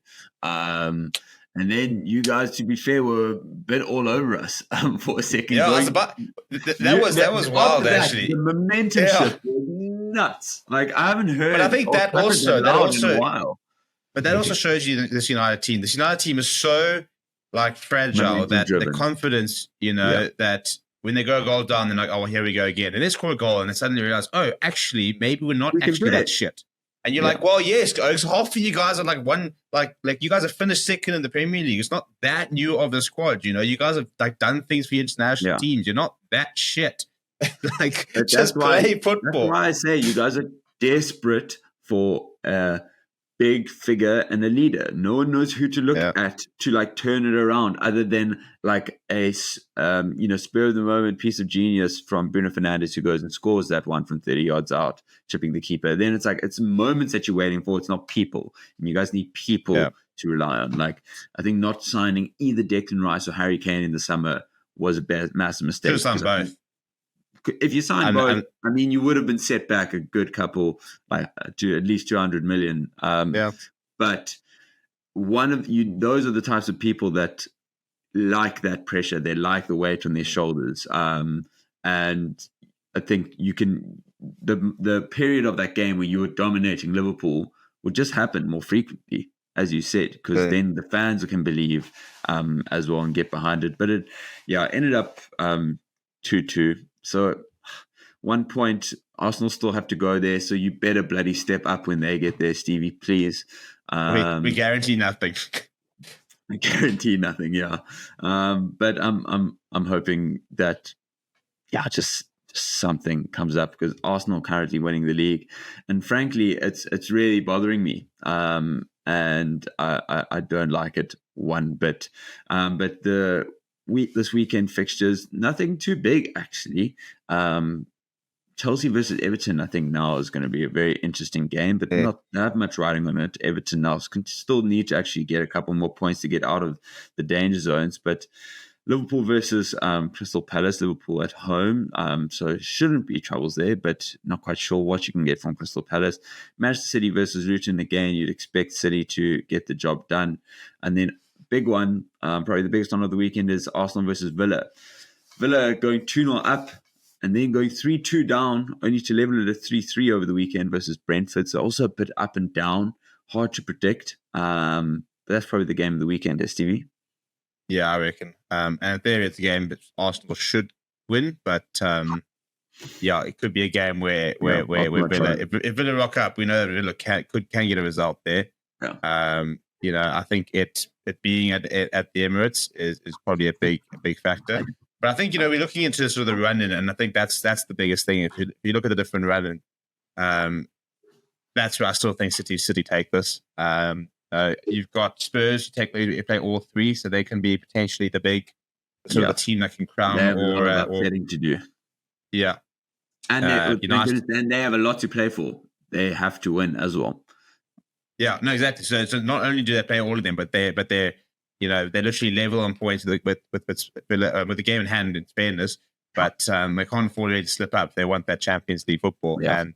And then you guys, to be fair, were a bit all over us for a second. Yeah, that was wild, actually. The momentum shift was nuts. Like, I haven't heard. But I think that also in a while. But that also shows you this United team. This United team is so fragile that the confidence, that when they go a goal down, they're like, oh, well, here we go again. And they score a goal, and they suddenly realize, oh, actually, maybe we're not actually that shit. And you're like, well, yes, half of you guys are you guys have finished second in the Premier League. It's not that new of a squad, you guys have done things for your international teams. You're not that shit. Just play football. That's why I say you guys are desperate for a big figure and a leader. No one knows who to look at to turn it around, other than a spur of the moment piece of genius from Bruno Fernandes, who goes and scores that one from 30 yards out, chipping the keeper. Then it's moments that you're waiting for. It's not people, and you guys need people to rely on. I think not signing either Declan Rice or Harry Kane in the summer was a massive mistake. Should have signed both. If you signed both, I mean, you would have been set back a good couple, to at least 200 million. But those are the types of people that like that pressure. They like the weight on their shoulders. And I think the period of that game where you were dominating Liverpool would just happen more frequently, as you said, because then the fans can believe as well and get behind it. But it ended up 2-2. So 1 point. Arsenal still have to go there, so you better bloody step up when they get there, Stevie, please. We guarantee nothing. I guarantee nothing, yeah. But I'm hoping that just something comes up, because Arsenal currently winning the league, and frankly, it's really bothering me. And I don't like it one bit. But this weekend fixtures, nothing too big actually. Chelsea versus Everton, I think now is going to be a very interesting game, but not that much riding on it. Everton now still need to actually get a couple more points to get out of the danger zones. But Liverpool versus Crystal Palace, Liverpool at home, so shouldn't be troubles there, but not quite sure what you can get from Crystal Palace. Manchester City versus Luton, again, you'd expect City to get the job done. And then big one, probably the biggest one of the weekend, is Arsenal versus Villa. Villa going 2-0 up, and then going 3-2 down, only to level it at 3-3 over the weekend versus Brentford. So also a bit up and down, hard to predict. But that's probably the game of the weekend, Stevie. Yeah, I reckon. And in theory, it's a game that Arsenal should win, but it could be a game where Villa, if Villa rock up, we know that Villa can get a result there. Yeah. I think it being at the Emirates is probably a big factor. But I think, we're looking into sort of the run-in, and I think that's the biggest thing. If you look at the different run-in, that's where I still think City take this. You've got Spurs, you play all three, so they can be potentially the big sort of a team that can crown. They have a lot of upsetting to do. Yeah. And they have a lot to play for. They have to win as well. Yeah, no, exactly. So not only do they play all of them, but they're they're literally level on points with the game in hand, in fairness. But they can't afford to slip up. They want that Champions League football, and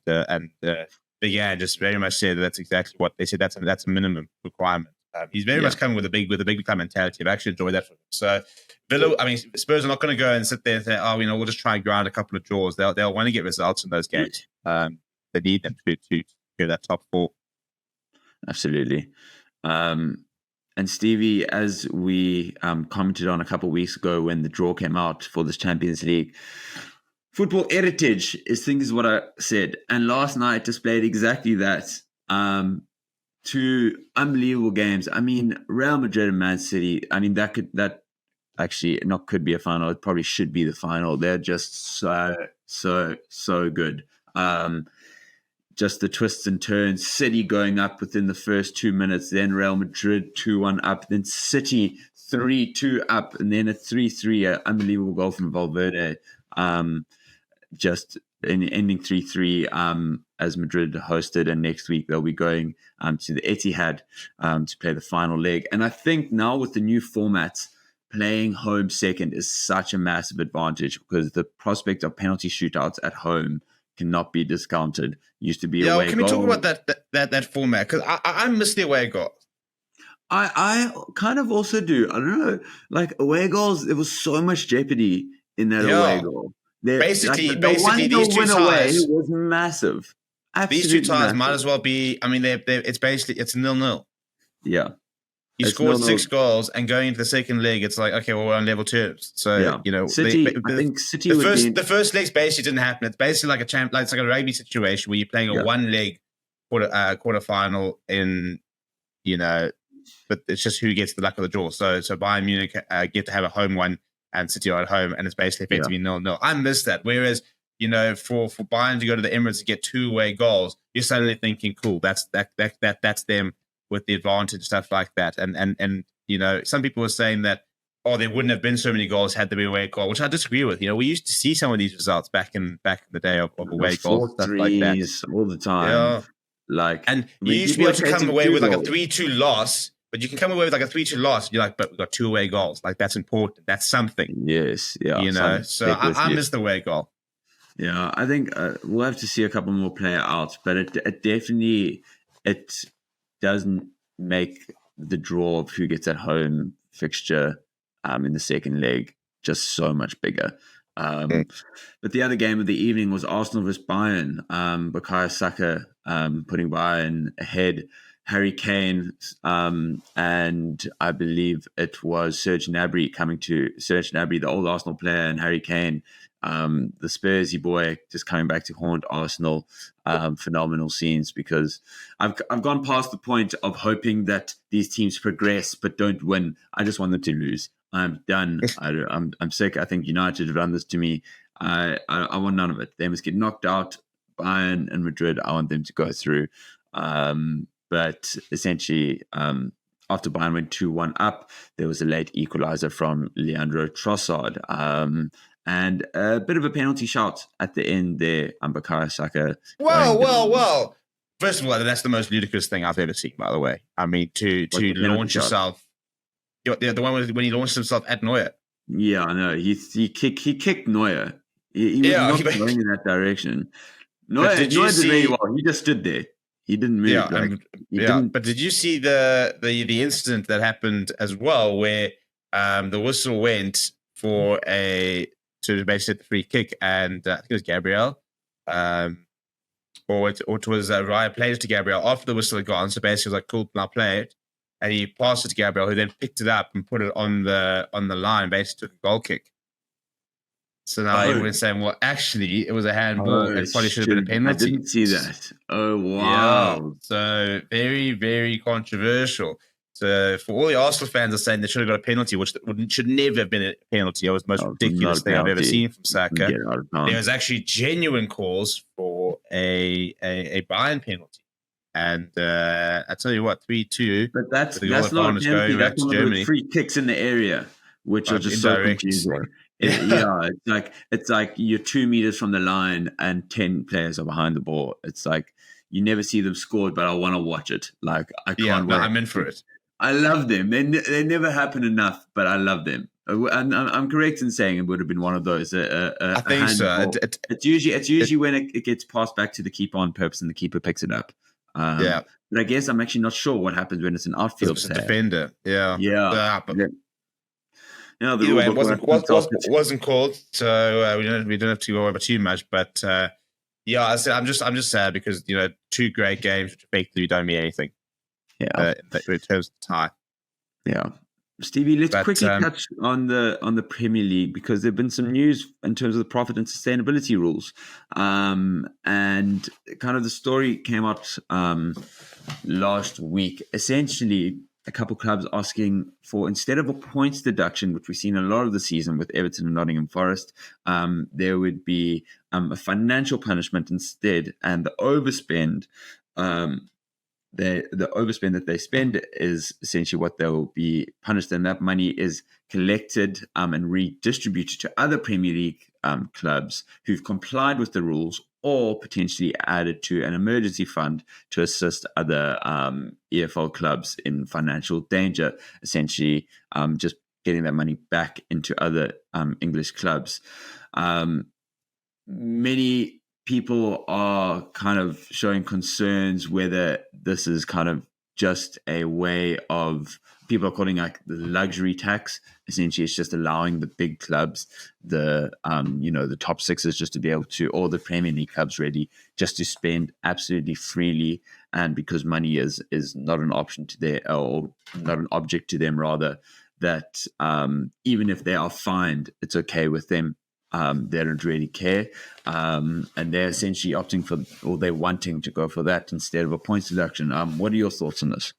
just very much said that's exactly what they said. That's a minimum requirement. He's very much coming with a big time mentality. I've actually enjoyed that from him. So Villa, Spurs are not going to go and sit there and say, we'll just try and grind a couple of draws. They'll want to get results in those games. They need them to get that top four. Absolutely. And Stevie, as we commented on a couple of weeks ago when the draw came out for this Champions League, football heritage is what I said. And last night displayed exactly that. Two unbelievable games. Real Madrid and Man City, that actually not could be a final. It probably should be the final. They're just so good. Just the twists and turns. City going up within the first 2 minutes, then Real Madrid 2-1 up, then City 3-2 up, and then a 3-3, an unbelievable goal from Valverde. Just ending 3-3 as Madrid hosted, and next week they'll be going to the Etihad to play the final leg. And I think now with the new formats, playing home second is such a massive advantage, because the prospect of penalty shootouts at home cannot be discounted. Used to be away goal. Can we talk about that format? Because I miss the away goal. I kind of also do. I don't know. Like away goals, there was so much jeopardy in that away goal. Basically, these two ties was massive. Absolutely these two ties massive. Might as well be. It's 0-0. Yeah. You scored 6 goals, and going into the second leg, it's like, okay, well, we're on level terms. So, City, I think City the first leg basically didn't happen. It's basically like it's like a rugby situation where you're playing a one-leg quarterfinal in, but it's just who gets the luck of the draw. So Bayern Munich get to have a home one, and City are at home, and it's basically effectively 0-0. I miss that. Whereas, for Bayern to go to the Emirates and get 2 away goals, you're suddenly thinking, cool, that's them with the advantage, stuff like that. And some people were saying that, there wouldn't have been so many goals had there been away goal, which I disagree with. We used to see some of these results back in the day of away goals, stuff like that. All the time. Yeah. And you used to be able to come away with like a 3-2 loss, but you can come away with like a 3-2 loss, and you're like, but we got 2 away goals. Like, that's important. That's something. Yes. Yeah. So I miss the away goal. Yeah, I think we'll have to see a couple more play out, but it definitely doesn't make the draw of who gets at home fixture in the second leg just so much bigger. But the other game of the evening was Arsenal versus Bayern. Bukayo Saka putting Bayern ahead. Harry Kane, and I believe it was Serge Gnabry, the old Arsenal player, and Harry Kane, the Spursy boy, just coming back to haunt Arsenal. Phenomenal scenes, because I've gone past the point of hoping that these teams progress but don't win. I just want them to lose. I'm done. I'm sick. I think United have done this to me. I want none of it. They must get knocked out. Bayern and Madrid, I want them to go through. But essentially, after Bayern went 2-1 up, there was a late equalizer from Leandro Trossard. And a bit of a penalty shot at the end there. Bukayo Saka. Well. First of all, that's the most ludicrous thing I've ever seen, by the way. I mean, to launch yourself. The one when he launched himself at Neuer. Yeah, I know. He kicked Neuer. He was not going in that direction. Neuer did very well. He just stood there. He didn't move. But did you see the incident that happened as well, where the whistle went for to basically the free kick, and I think it was Gabriel, or it was Raya played it to Gabriel after the whistle had gone. So basically, it was like, cool, now play it, and he passed it to Gabriel, who then picked it up and put it on the line, basically took a goal kick. So now everyone's saying, well, actually, it was a handball. It probably should have been a penalty. I didn't see that. Oh, wow. Yeah. So very, very controversial. So for all the Arsenal fans are saying they should have got a penalty, which should never have been a penalty. It was the most ridiculous thing I've ever seen from Saka. There was actually genuine calls for a Bayern penalty. And I tell you what, 3-2. But that's not a penalty. That's one of the free kicks in the area, which are just so confusing. It's like you're 2 meters from the line and 10 players are behind the ball. It's like you never see them scored, but I want to watch it. Like I can't wait. I'm in for it. I love them. They never happen enough, but I love them. And I'm correct in saying it would have been one of those. I think so. It's usually when it gets passed back to the keeper on purpose and the keeper picks it up. But I guess I'm actually not sure what happens when it's an outfield player. Defender. Yeah. No, the anyway, it wasn't called, so we don't have to go over too much. But I'm just sad because 2 great games which effectively don't mean anything. Yeah, in terms of tie. Yeah, Stevie, let's quickly touch on the Premier League, because there've been some news in terms of the profit and sustainability rules, and kind of the story came out last week. Essentially, a couple clubs asking for, instead of a points deduction, which we've seen a lot of the season with Everton and Nottingham Forest, there would be a financial punishment instead, and the overspend. The overspend that they spend is essentially what they will be punished, and that money is collected and redistributed to other Premier League clubs who've complied with the rules, or potentially added to an emergency fund to assist other EFL clubs in financial danger, essentially just getting that money back into other English clubs. Many people are kind of showing concerns whether this is kind of just a way of, people are calling like the luxury tax. Essentially, it's just allowing the big clubs, the top sixes, just to be able to, or the Premier League clubs really, just to spend absolutely freely. And because money is not an option to their, or not an object to them rather, that even if they are fined, it's okay with them. They don't really care, and they're essentially opting for, or they're wanting to go for that instead of a points deduction. What are your thoughts on this?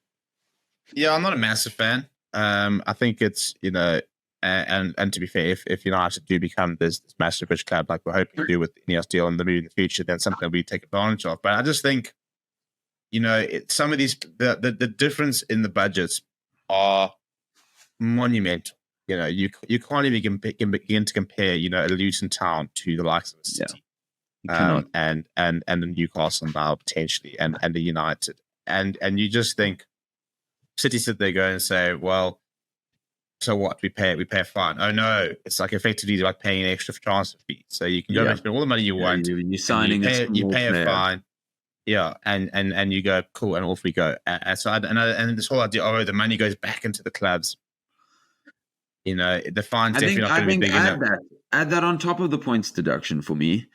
Yeah, I'm not a massive fan. I think it's and to be fair, if United do become this massive rich club like we're hoping to do with Ineos deal and the move in the future, then something we take advantage of. But I just think, some of these the difference in the budgets are monumental. You can't even begin to compare, a Luton Town to the likes of the City, and the Newcastle now potentially, and the United, and you just think City sit there go and say, well, so what? We pay a fine. Oh no, it's like effectively like paying an extra transfer fee. So you can go and spend all the money you want. You're signing, you pay a fine. Yeah, and you go, cool, and off we go. And this whole idea, the money goes back into the clubs. The fine's definitely not going to be big enough. Add that on top of the points deduction for me.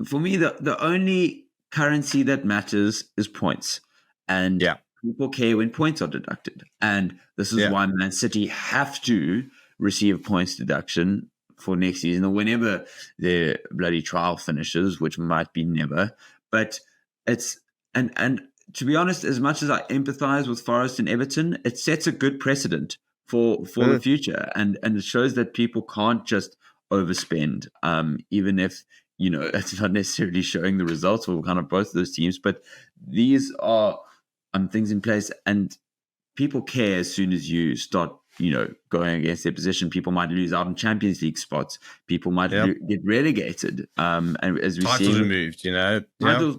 For me, the only currency that matters is points. And people care when points are deducted. And this is why Man City have to receive points deduction for next season or whenever their bloody trial finishes, which might be never. But it's and to be honest, as much as I empathize with Forest and Everton, it sets a good precedent for the future, and it shows that people can't just overspend, even if it's not necessarily showing the results for kind of both of those teams. But these are things in place, and people care as soon as you start going against their position. People might lose out in Champions League spots. People might get relegated. And as we see, titles removed, titles,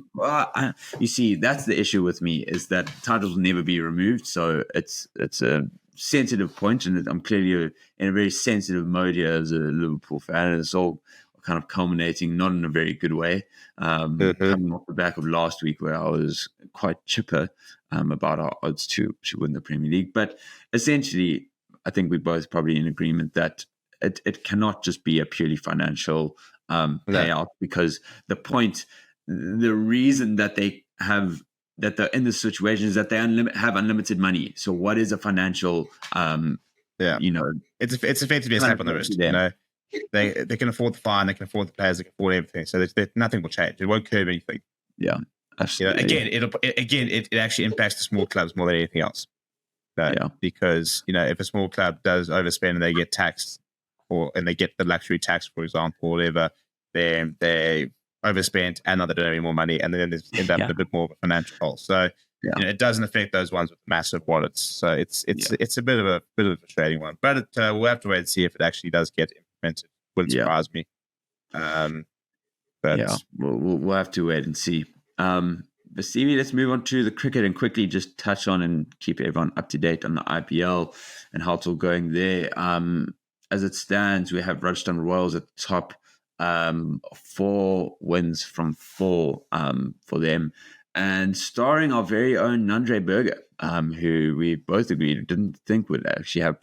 you see, that's the issue with me, is that titles will never be removed. So it's a sensitive point, and I'm clearly in a very sensitive mode here as a Liverpool fan, and it's all kind of culminating not in a very good way. Coming off the back of last week where I was quite chipper about our odds to win the Premier League. But essentially, I think we're both probably in agreement that it cannot just be a purely financial payout, because the reason that they're in this situation is that they have unlimited money. So what is a financial, it's effectively a slap on the wrist. They can afford the fine, they can afford the players, they can afford everything. So nothing will change. It won't curb anything. Yeah, absolutely. It actually impacts the small clubs more than anything else. Because if a small club does overspend and they get taxed, and they get the luxury tax, for example, or whatever, they overspent and now they don't have any more money, and then they end up in a bit more of a financial hole. So it doesn't affect those ones with massive wallets. So it's a bit of a frustrating one, but we'll have to wait and see if it actually does get implemented. Wouldn't surprise me. We'll have to wait and see. But Stevie, let's move on to the cricket and quickly just touch on and keep everyone up to date on the IPL and how it's all going there. As it stands, we have Rajasthan Royals at the top, 4 wins from 4 for them. And starring our very own Nandre Berger, who we both agreed didn't think would actually have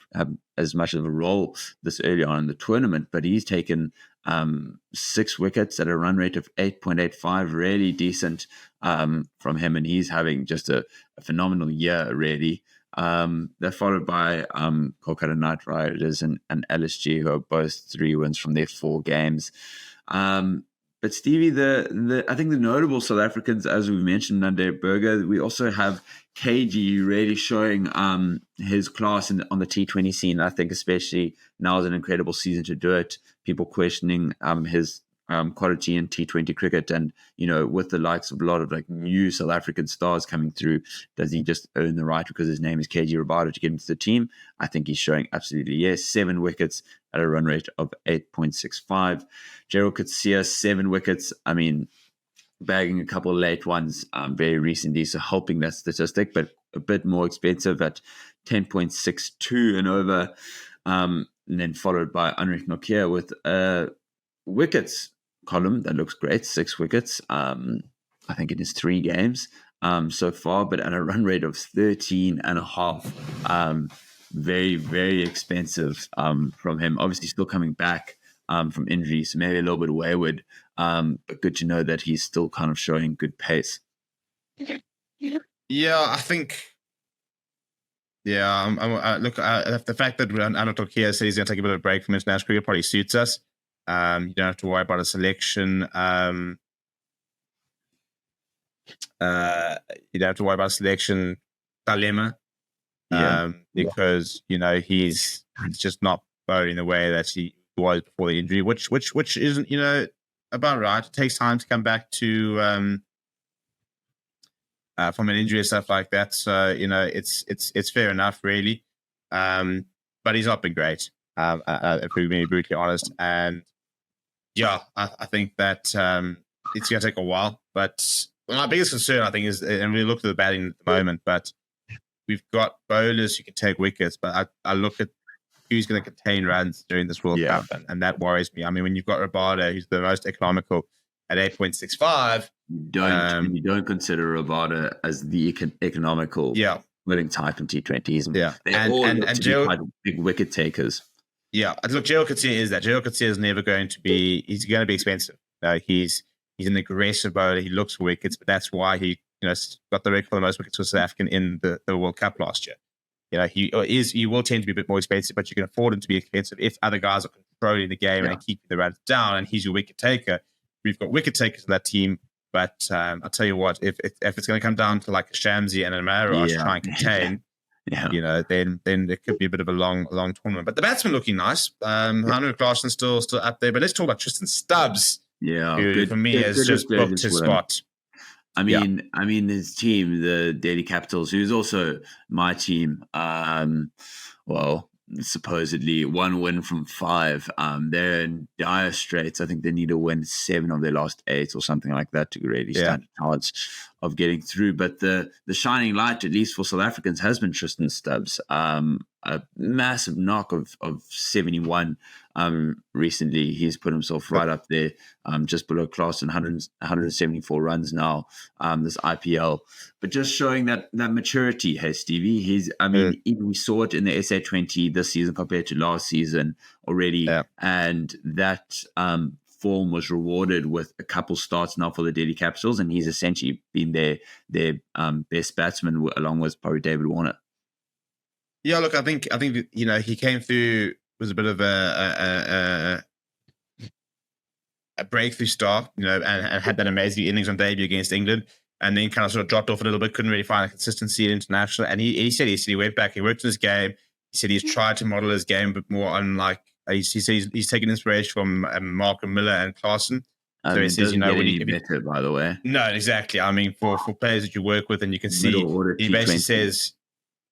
as much of a role this early on in the tournament, but he's taken 6 wickets at a run rate of 8.85, really decent from him, and he's having just a phenomenal year, really. They're followed by Kolkata Knight Riders and LSG, who are both 3 wins from their 4 games. But Stevie, I think the notable South Africans, as we've mentioned, under Berger, we also have KG really showing his class on the T20 scene. I think especially now is an incredible season to do it. People questioning his quality in T20 cricket, and with the likes of a lot of new South African stars coming through, does he just earn the right because his name is KG Rabada to get into the team? I think he's showing absolutely yes. 7 wickets at a run rate of 8.65. Gerald Coetzee, 7 wickets. I mean, bagging a couple of late ones very recently, so helping that statistic, but a bit more expensive at 10.62 and over. And then followed by Anrich Nokia with wickets column that looks great, 6 wickets. I think in his 3 games so far, but at a run rate of 13.5. Very, very expensive from him. Obviously still coming back from injury, so maybe a little bit wayward, but good to know that he's still kind of showing good pace. Yeah, I think. Yeah, look, the fact that Anatol Kia said he's going to take a bit of a break from international cricket probably suits us. You don't have to worry about a selection. You don't have to worry about a selection dilemma. Because he's just not bowling the way that he was before the injury, which isn't about right. It takes time to come back to from an injury and stuff like that. So it's fair enough, really. But he's not been great, if we're being brutally honest. And I think that it's going to take a while. But my biggest concern, I think, is, and we look at the batting at the moment, but we've got bowlers who can take wickets, but I look at who's going to contain runs during this World Cup, and that worries me. I mean, when you've got Rabada, who's the most economical at 8.65, you don't consider Rabada as the economical winning type in T20s. And Gerald, big wicket takers. Yeah, look, Gerald Coetzee is that. Gerald Coetzee is never going to be. He's going to be expensive. He's an aggressive bowler. He looks for wickets, but that's why he got the record for the most wickets for South African in the World Cup last year. He will tend to be a bit more expensive, but you can afford him to be expensive if other guys are controlling the game and keeping the runs down, and he's your wicket taker. We've got wicket takers in that team, but I'll tell you what, if it's going to come down to like a Shamsi and a Mara to try and contain, then there could be a bit of a long tournament. But the batsmen looking nice. Heinrich Klaasen still up there, but let's talk about Tristan Stubbs. Who for me has just booked his spot. I mean, his team, the Daily Capitals, who's also my team. Supposedly 1 win from 5. They're in dire straits. I think they need to win 7 of their last 8 or something like that to really stand a chance of getting through. But the shining light, at least for South Africans, has been Tristan Stubbs. A massive knock of 71 recently. He's put himself right up there, just below Klaasen, 174 runs now, this IPL. But just showing that maturity, hey, Stevie. We saw it in the SA20 this season compared to last season already. And that form was rewarded with a couple starts now for the Daily Capitals, and he's essentially been their best batsman along with probably David Warner. Yeah, look, I think he came through, was a bit of a breakthrough start, and had that amazing innings on debut against England, and then kind of sort of dropped off a little bit, couldn't really find a consistency at international. And he said he went back, he worked on his game. He said he's tried to model his game a bit more on he said he's taken inspiration from Markham Miller and Klaasen. So he says, better, by the way. No, exactly. I mean, for players that you work with, and you can see, he basically says,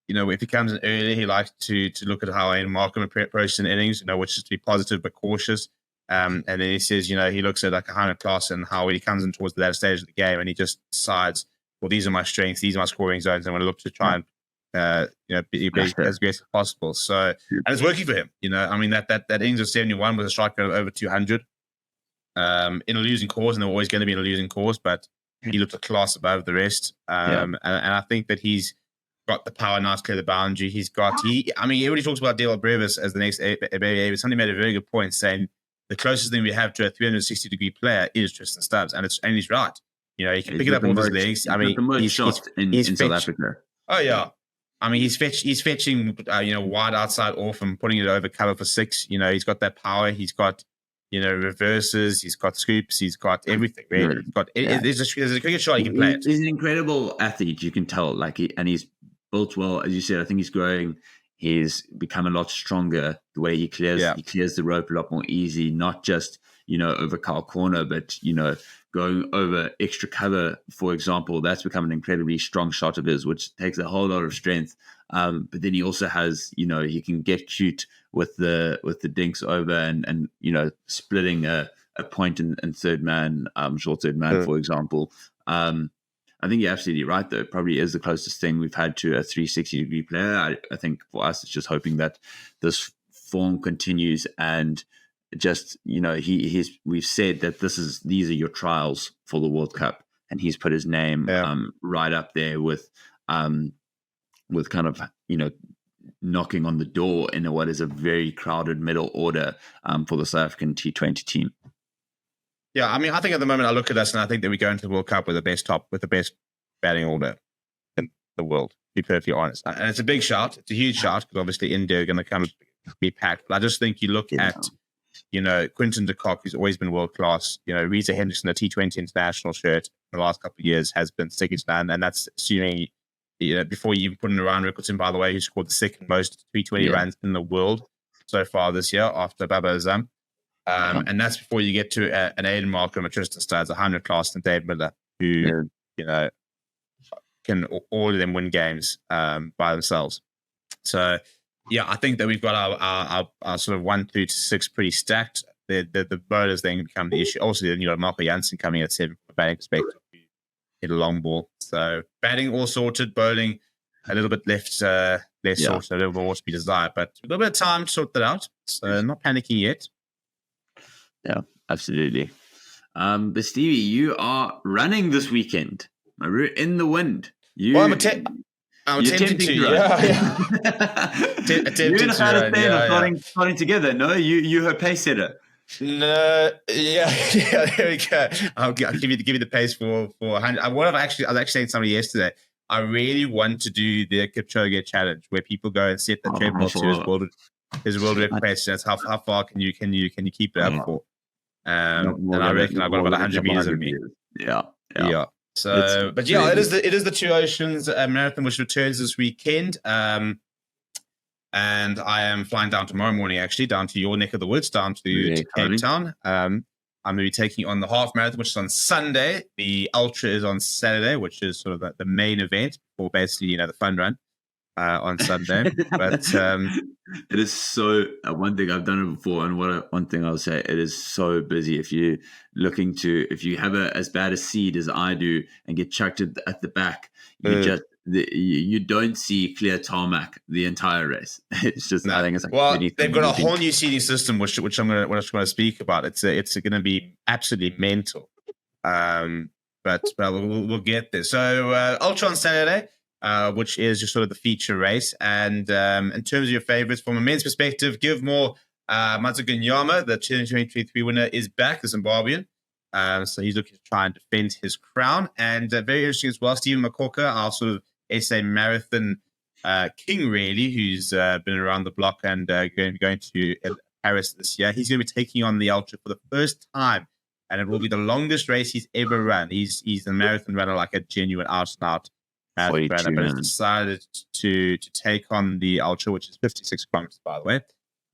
if he comes in early, he likes to look at how Markham approaches an innings, which is to be positive but cautious. And then he says, he looks at like a Heinrich Klaasen, how he comes in towards the latter stage of the game, and he just decides, well, these are my strengths, these are my scoring zones. I'm going to look to try and be as aggressive as possible. So, and it's working for him. That innings of 71 was a strike of over 200 in a losing cause, and they're always going to be in a losing cause, but he looked a class above the rest. And I think that he's got the power now to clear the boundary. Everybody talks about Dale Brevis as the next baby. Somebody made a very good point saying the closest thing we have to a 360-degree player is Tristan Stubbs, and he's right. He can pick it up with his legs. He's shot in South Africa. Oh yeah, he's fetching wide outside off and putting it over cover for 6. He's got that power. He's got reverses. He's got scoops. He's got everything. Really. There's a cricket shot he can play. He's an incredible athlete. You can tell. And he's built well, as you said. I think he's growing. He's become a lot stronger. The way he clears the rope a lot more easy. Not just over Carl corner, but going over extra cover, for example. That's become an incredibly strong shot of his, which takes a whole lot of strength. But then he also has, he can get cute with the dinks over and splitting a point in third man, short third man, for example. I think you're absolutely right, though. It probably is the closest thing we've had to a 360-degree player. I think for us, it's just hoping that this form continues, and just we've said that these are your trials for the World Cup, and he's put his name right up there with kind of knocking on the door in what is a very crowded middle order for the South African T20 team. Yeah, I think at the moment I look at us and I think that we go into the World Cup with the best batting order in the world, to be perfectly honest. And it's a big shout. It's a huge shout because obviously India are going to come be packed. But I just think you look at, Quinton de Kock, who's always been world class. Reza Henderson, a T20 international shirt in the last couple of years has been sticking to that. And that's assuming, before you even put in Ryan Rickleton, by the way, who scored the second most T20 runs in the world so far this year after Baba Azam. And that's before you get to an Aiden Markham, a Tristan Stubbs, a Heinrich Klaasen, and Dave Miller, who, can all of them win games by themselves. So, I think that we've got our sort of 1 through to 6 pretty stacked. The bowlers then become the issue. Also, Marco Jansen coming at 7 from a batting perspective, hit a long ball. So, batting all sorted, bowling a little bit less sorted, a little more to be desired. But a little bit of time to sort that out. So, not panicking yet. Yeah, absolutely. But Stevie, you are running this weekend. We're in the wind. I'm attempting to. You and Starting together. No, you her pace setter. No, yeah, there we go. I'll give you the pace for 100. I was actually saying to somebody yesterday, I really want to do the Kipchoge challenge where people go and set the treadmill to his world record pace. That's how far can you keep it up for? And I reckon I've got about 100 meters in me. Yeah. So, but yeah, it is the Two Oceans marathon, which returns this weekend. And I am flying down tomorrow morning, actually, down to your neck of the woods, down to Cape Town. I'm going to be taking on the half marathon, which is on Sunday. The ultra is on Saturday, which is sort of the main event, or basically, the fun run on Sunday. But it is so one thing I've done it before, and one thing I'll say, it is so busy. If you have as bad a seed as I do and get chucked at the back, you don't see clear tarmac the entire race. It's just I think it's like they've got a whole new seating system, which I'm going to speak about. It's going to be absolutely mental. But we'll get there. So ultra on Saturday, which is just sort of the feature race. And in terms of your favorites, from a men's perspective, give more. Matsugunyama, the 2023 winner, is back, the Zimbabwean. So he's looking to try and defend his crown. And very interesting as well, Stephen Makoka, our sort of SA marathon king, really, who's been around the block and going to Paris this year. He's going to be taking on the ultra for the first time, and it will be the longest race he's ever run. He's a marathon runner, like a genuine out-and-out marathon runner, but he's decided to take on the ultra, which is 56 kilometers, by the way,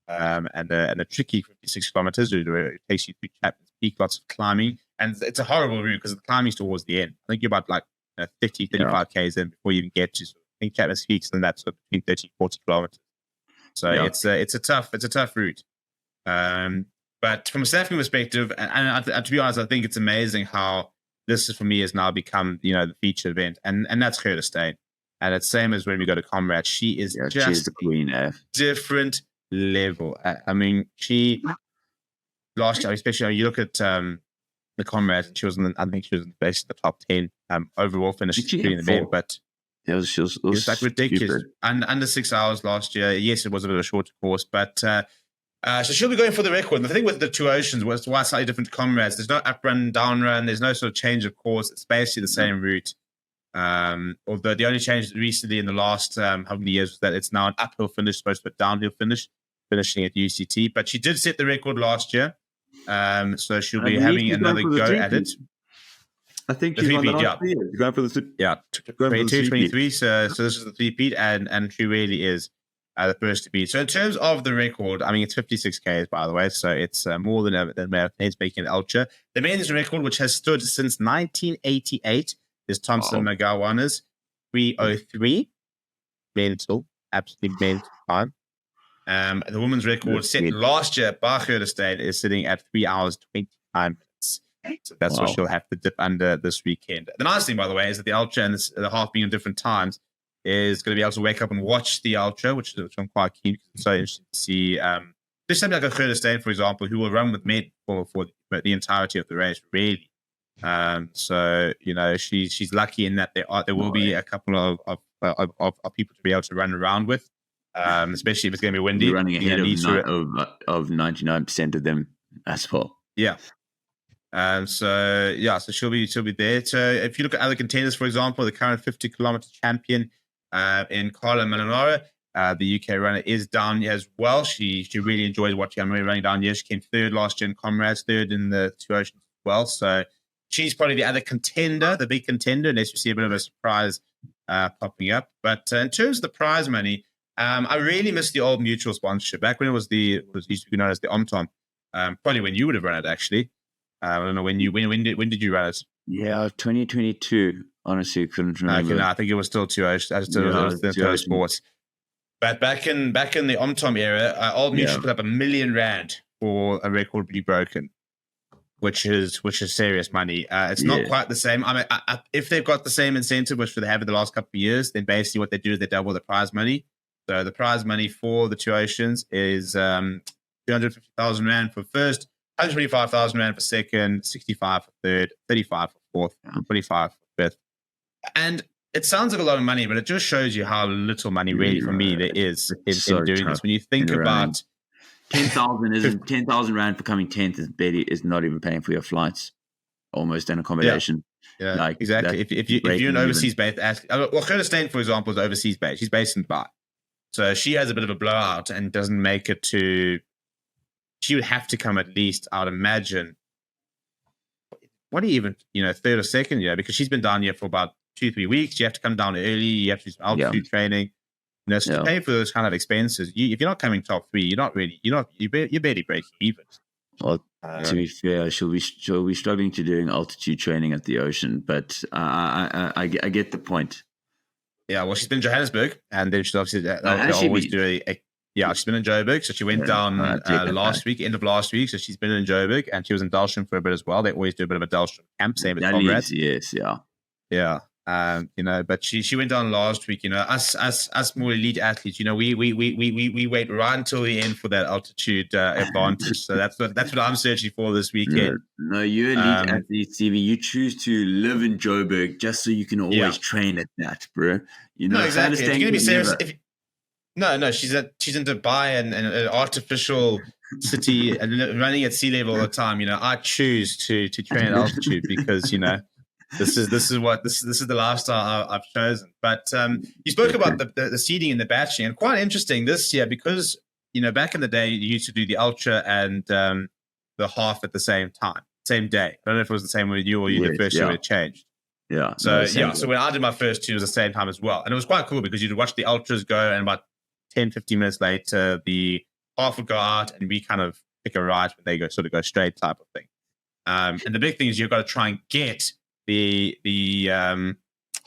and a tricky 56 kilometers. It takes you through Chapman's Peak, lots of climbing, and it's a horrible route because the climbing's towards the end. I think you're about 50, 35 Ks in before you even get to Chapman's Peaks, and that's between 30, 40 kilometers. So it's a tough route. But from a staffing perspective, and to be honest, I think it's amazing how this for me has now become, the feature event, and that's Currie Steyn. And it's same as when we go to Comrade. She is just the queen, different level. I mean, she last year, especially you look at the Comrades, and I think she was basically the top 10 overall finish in the event, but it was like ridiculous. And under 6 hours last year. Yes, it was a bit of a shorter course, but so she'll be going for the record. And the thing with the Two Oceans was why it's slightly different to Comrades. There's no up run, down run. There's no sort of change of course. It's basically the same route. Although the only change recently in the last how many years was that it's now an uphill finish, supposed to be a downhill finish, finishing at UCT. But she did set the record last year. So she'll be having another go at it. I think she's won the last 3 years. Going for the 2023. So this is the three-peat, and she really is the first to beat. So in terms of the record, I mean, it's 56 Ks, by the way, so it's more than marathons making an ultra. The men's record, which has stood since 1988, is Thompson Magawa's 3:03. Mental, absolutely mental time. The women's record set last year by Currie Steyn is sitting at 3 hours 29 minutes. So that's what she'll have to dip under this weekend. The nice thing, by the way, is that the ultra and the half being at different times is going to be able to wake up and watch the ultra, which I'm quite keen. So interesting to see. There's something like a Currie Steyn, for example, who will run with men for the entirety of the race, really. So she's lucky in that there will be a couple of people to be able to run around with. Especially if it's going to be windy. You're running ahead of 99% of them as well. Yeah. So she'll be there. So if you look at other contenders, for example, the current 50-kilometer champion in Carla Malinara, the UK runner, is down as well. She really enjoys watching Anne-Marie running down here. She came third last year in Comrades, third in the Two Oceans as well. So she's probably the other contender, the big contender, unless we see a bit of a surprise popping up. But in terms of the prize money, I really miss the old mutual sponsorship. Back when it used to be known as the OMTOM. Probably when you would have run it, actually. I don't know when did you run it? Yeah, 2022. Honestly, couldn't remember. Okay, no, I think it was still Two Oceans. It was the sports. But back in the OMTOM era, Old Mutual put up R1 million for a record to be broken, which is serious money. It's not quite the same. I mean, if they've got the same incentive, which they have in the last couple of years, then basically what they do is they double the prize money. So the prize money for the Two Oceans is 250,000 Rand for first, 125,000 Rand for second, 65 for third, 35 for fourth, 25 for fifth. And it sounds like a lot of money, but it just shows you how little money really for me there is in doing this. When you think about 10,000 rand for coming 10th is not even paying for your flights, almost, and accommodation. Yeah, Like, exactly. If you're an overseas based athlete, well, Curtis Stain, for example, is overseas based. She's based in Dubai, so she has a bit of a blowout and doesn't make it to. She would have to come at least, I would imagine. What do you even, third or second year? Because she's been down here for about 2-3 weeks. You have to come down early. You have to do some altitude training. So to pay for those kind of expenses, if you're not coming top 3, you're barely breaking even. Well, to be fair, she'll be struggling to doing altitude training at the ocean, but I get the point. Yeah, well, she's been in Johannesburg, and then she's obviously always do she's been in Joburg, so she went down last week, end of last week, so she's been in Joburg, and she was in Dalston for a bit as well. They always do a bit of a Dalston camp, same as Comrades. Yes, yeah. Yeah. But she went down last week. Us more elite athletes, we wait right until the end for that altitude advantage. So that's what I'm searching for this weekend. No, you elite athletes, Stevie. You choose to live in Joburg just so you can always train at that, bro. No, exactly. If you're gonna be serious, no, she's in Dubai and an artificial city and running at sea level all the time. I choose to train at altitude because This is the lifestyle I've chosen. But you spoke about the seeding and the batching, and quite interesting this year because back in the day you used to do the ultra and the half at the same day. I don't know if it was the same with you or the first year it changed. Yeah. So when I did my first two, it was the same time as well, and it was quite cool because you'd watch the ultras go, and about 10-15 minutes later the half would go out, and we kind of pick a right when they go straight type of thing. And the big thing is you've got to try and get the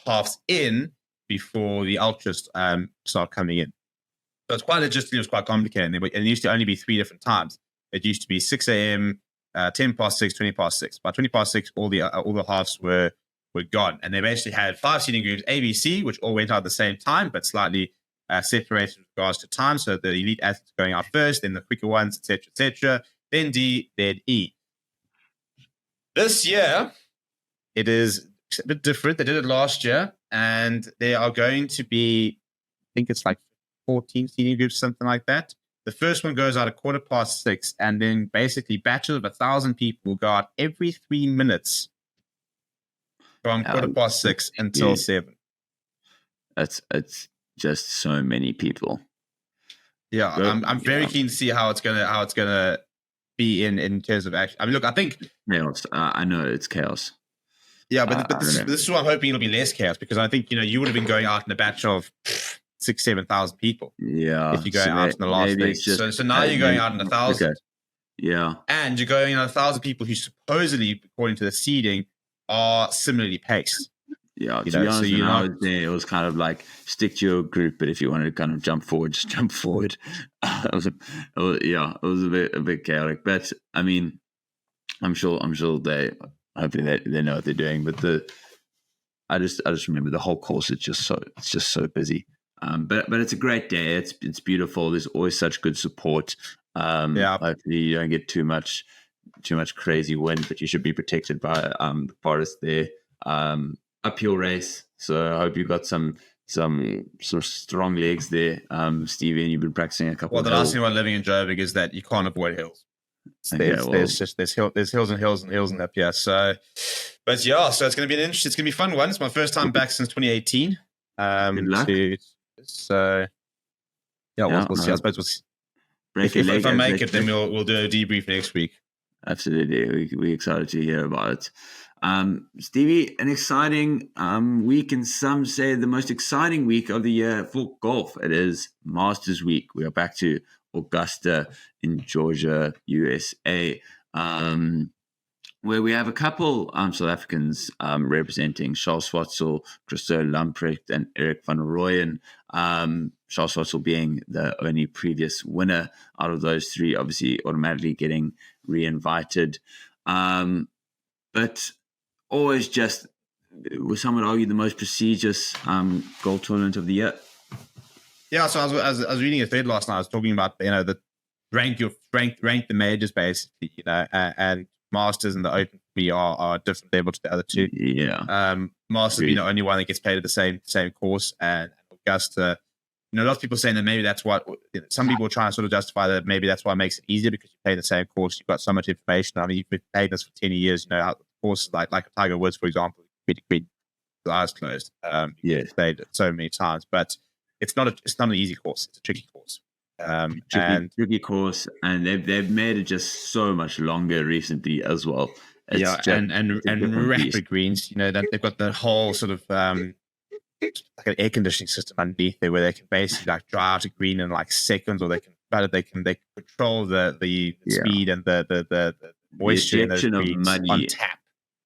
halves in before the ultras start coming in. So it's quite logistically, it was quite complicated. And it used to only be 3 different times. It used to be 6 a.m., 10 past 6, 20 past 6. By 20 past 6, all the halves were gone. And they basically had 5 seating groups, A, B, C, which all went out at the same time, but slightly separated with regards to time. So the elite athletes going out first, then the quicker ones, etc., then D, then E. This year, it is a bit different. They did it last year, and they are going to be, I think it's like 14 seating groups, something like that. The first one goes out at 6:15, and then basically batches of 1,000 people will go out every 3 minutes from 6:15 until 7. It's just so many people. Yeah, I'm very keen to see how it's gonna be in terms of action. I mean, look, I think chaos. I know it's chaos. Yeah, but this is what I'm hoping it'll be less chaos, because I think you would have been going out in a batch of 6,000-7,000 people. Yeah, if you're going out in the last thing. So now you're going out in 1,000. Okay. Yeah, and you're going out 1,000 people who supposedly, according to the seeding, are similarly paced. Yeah, to be honest, when I was there, it was kind of like stick to your group, but if you wanted to kind of jump forward, just jump forward. It was a bit chaotic, but I mean, I'm sure hopefully they know what they're doing. But I just remember the whole course. It's just so busy. But it's a great day. It's beautiful. There's always such good support. Hopefully you don't get too much crazy wind, but you should be protected by the forest there. Uphill race, so I hope you've got some strong legs there, Stevie, and you've been practicing a couple. Well, the last thing about living in Joburg is that you can't avoid hills. There's hills and hills and hills and up here. So it's going to be it's going to be a fun one. It's my first time back since 2018. Good luck. We'll see. I suppose we'll see. If I make it, then we'll do a debrief next week. Absolutely, we're excited to hear about it. Stevie, an exciting week, and some say the most exciting week of the year for golf. It is Masters Week. We are back to Augusta in Georgia, USA, where we have a couple South Africans representing: Charles Schwartzel, Christo Lamprecht, and Eric van Rooyen. Charles Schwartzel being the only previous winner out of those three, obviously automatically getting re-invited. But always just, some would argue, the most prestigious golf tournament of the year. Yeah, so I was reading a thread last night. I was talking about the rank the majors basically, and Masters and the Open are a different level to the other two. Yeah, Masters being the only one that gets played at the same course, and Augusta a lot of people saying that maybe that's what some people are trying to sort of justify that maybe that's why it makes it easier because you play the same course. You've got so much information. I mean, you've been playing this for 10 years. Courses like Tiger Woods, for example, with eyes closed. Yes, played it so many times, but it's not an easy course. It's a tricky course. Tricky course, and they've made it just so much longer recently as well. And rapid greens. That they've got the whole sort of like an air conditioning system underneath there, where they can basically like dry out a green in like seconds, or they can control the speed and the moisture in those greens on tap.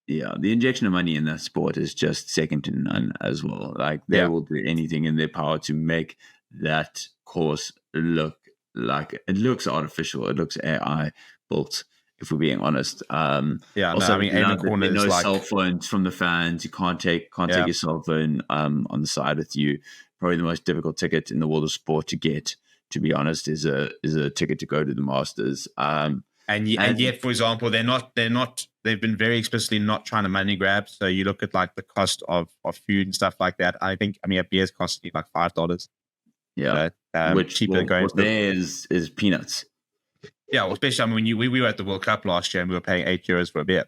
Yeah, the injection of money in that sport is just second to none as well. Like they will do anything in their power to make that course look like it looks artificial. It looks AI built, if we're being honest. Also, no cell phones from the fans. You can't take your cell phone on the side with you. Probably the most difficult ticket in the world of sport to get, to be honest, is a ticket to go to the Masters. And yet, for example, they've been very explicitly not trying to money grab. So you look at like the cost of food and stuff like that. I mean, a beer's costing like $5. Yeah, which cheaper than going there is peanuts. Yeah, well, especially when we were at the World Cup last year and we were paying €8 for a beer.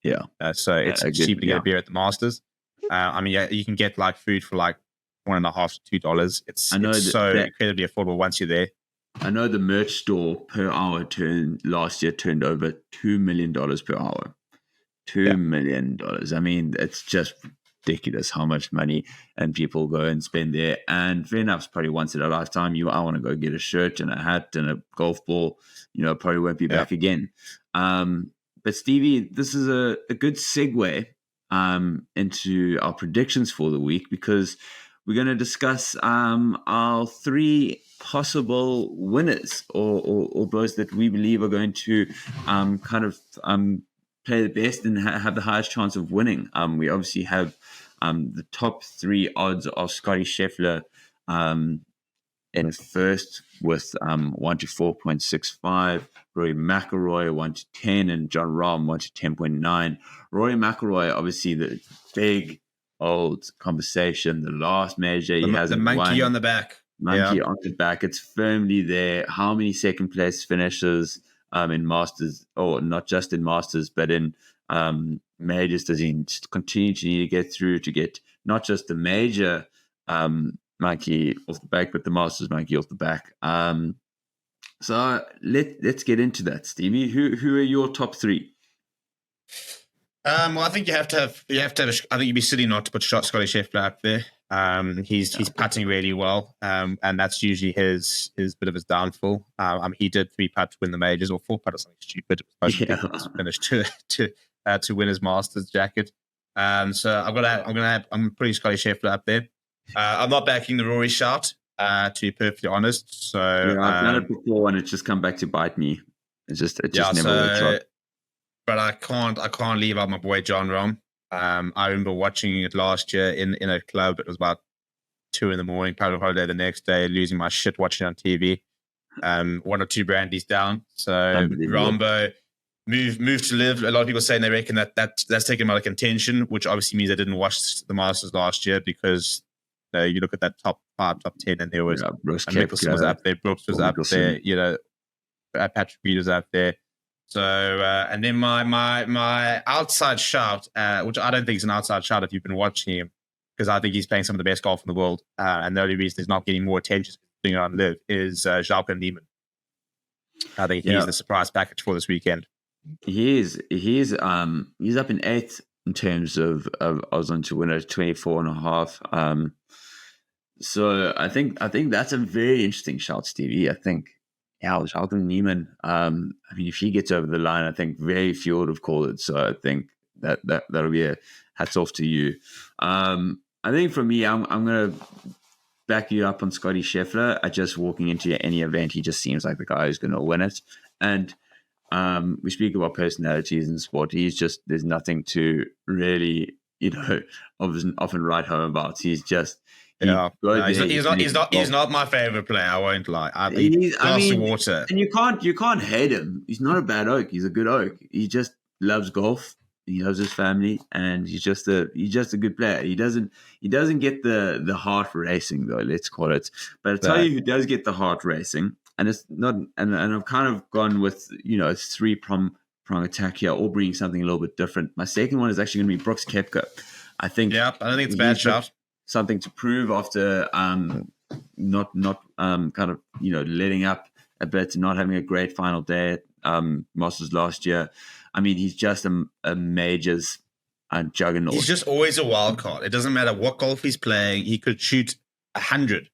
Yeah, so it's cheaper to get a beer at the Masters. I mean, you can get like food for like $1.50 to $2. It's incredibly affordable once you're there. I know the merch store per hour last year turned over $2 million per hour. $2 million. I mean, it's just ridiculous how much money and people go and spend there. And fair enough, it's probably once in a lifetime. I want to go get a shirt and a hat and a golf ball. Probably won't be back again. But Stevie, this is a good segue into our predictions for the week, because we're going to discuss our 3 possible winners, or those that we believe are going to play the best and have the highest chance of winning. We obviously have the top 3 odds of Scotty Scheffler in first with 1 to 4.65, Rory McIlroy 1 to 10, and John Rahm 1 to 10.9. Rory McIlroy, obviously the big old conversation, the last major he hasn't won. The monkey on the back. Monkey on the back. It's firmly there. How many second place finishes in Masters, or not just in Masters, but in majors does he continue to need to get through to get not just the major monkey off the back, but the Masters monkey off the back? So let's get into that, Stevie. Who are your top 3? Well, I think you have to have. I think you'd be silly not to put Scotty Scheffler up there. He's putting really well, and that's usually his bit of his downfall. He did 3 putt to win the majors, or 4 putt or something stupid. Finished to win his Masters jacket. So I'm putting Scotty Scheffler up there. I'm not backing the Rory shout, to be perfectly honest. So I've done it before, and it's just come back to bite me. It just never works out. But I can't leave out my boy John Rahm. I remember watching it last year in a club. It was about 2 a.m, public holiday the next day, losing my shit watching on TV. 1 or 2 brandies down. So Rambo moved to live. A lot of people saying they reckon that's taken him out of contention, which obviously means they didn't watch the Masters last year, because you look at that top 5, top 10, and there was Mickelson was up there, Brooks was up there, Patrick Reed was up there. So, and then my outside shout, which I don't think is an outside shout if you've been watching him, because I think he's playing some of the best golf in the world, and the only reason he's not getting more attention doing it on live is Jalpa Neiman. I think he's the surprise package for this weekend. He is. He's up in 8th in terms of odds on to win at 24.5. So I think that's a very interesting shout, Stevie. I think. Yeah, Jalpa Neiman. I mean, if he gets over the line, I think very few would have called it. So I think that'll be a hats off to you. I think for me, I'm gonna back you up on Scotty Scheffler. Just walking into any event, he just seems like the guy who's going to win it. And we speak about personalities in sport. There's nothing to really, often write home about. He's just. He's not my favorite player. I won't lie. He's glass of water, and you can't hate him. He's not a bad oak. He's a good oak. He just loves golf. He loves his family, and he's just a good player. He doesn't get the heart racing though. Let's call it. But I'll tell No. you who does get the heart racing, and it's not. And I've kind of gone with three prong attack here, all bringing something a little bit different. My second one is actually going to be Brooks Koepka. I think. Yeah, I don't think it's a bad shot. Something to prove after not kind of letting up a bit, not having a great final day at Masters last year. I mean, he's just a majors juggernaut. He's just always a wild card. It doesn't matter what golf he's playing. He could shoot 100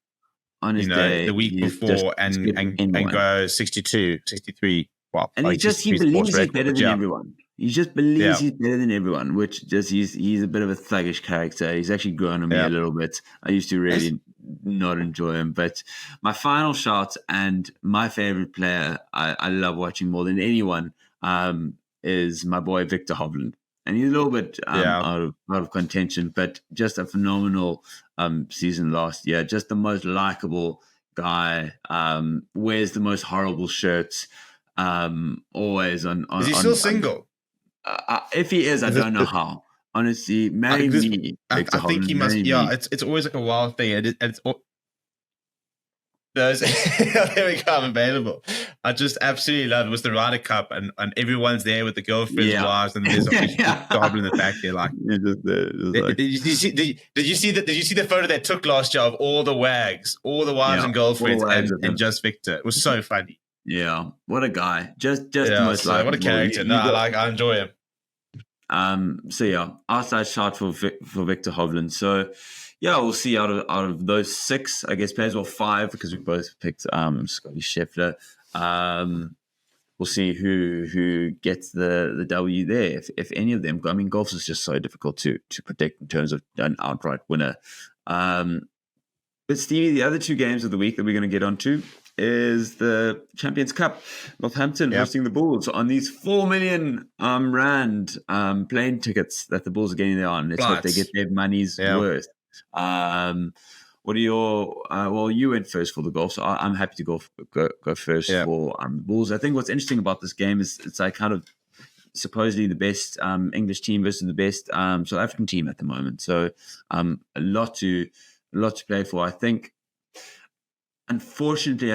on his day the week before and go 62, 63. Well, and he believes he's better than everyone. He just believes he's better than everyone, which just he's a bit of a thuggish character. He's actually grown on me a little bit. I used to really not enjoy him. But my final shot and my favorite player I love watching more than anyone is my boy Victor Hovland. And he's a little bit out of contention, but just a phenomenal season last year. Just the most likable guy, wears the most horrible shirts, always on. Is he still single? If he is, I don't know how. Honestly, marry me. I think he must. Yeah, it's always like a wild thing. There we go. I'm available. I just absolutely love it. It was the Ryder Cup, and everyone's there with the girlfriends, wives, and there's a goblin in the back there. Like, did you see the photo they took last year of all the wags, all the wives and girlfriends, and just Victor? It was so funny. Yeah, what a guy! Just the most what a character. I enjoy him. Outside shot for Victor Hovland. So yeah, we'll see out of those six, I guess players, well 5 because we both picked Scotty Scheffler. We'll see who gets the W there, if any of them. I mean, golf is just so difficult to predict in terms of an outright winner. But Stevie, the other 2 games of the week that we're going to get onto is the Champions Cup. Northampton hosting the Bulls on these 4 million rand plane tickets that the Bulls are getting there on. Let's hope they get their money's worth. What are your well, you went first for the golf, so I'm happy to go first for the Bulls. I think what's interesting about this game is it's like kind of supposedly the best English team versus the best South African team at the moment. So a lot to play for. I think, unfortunately,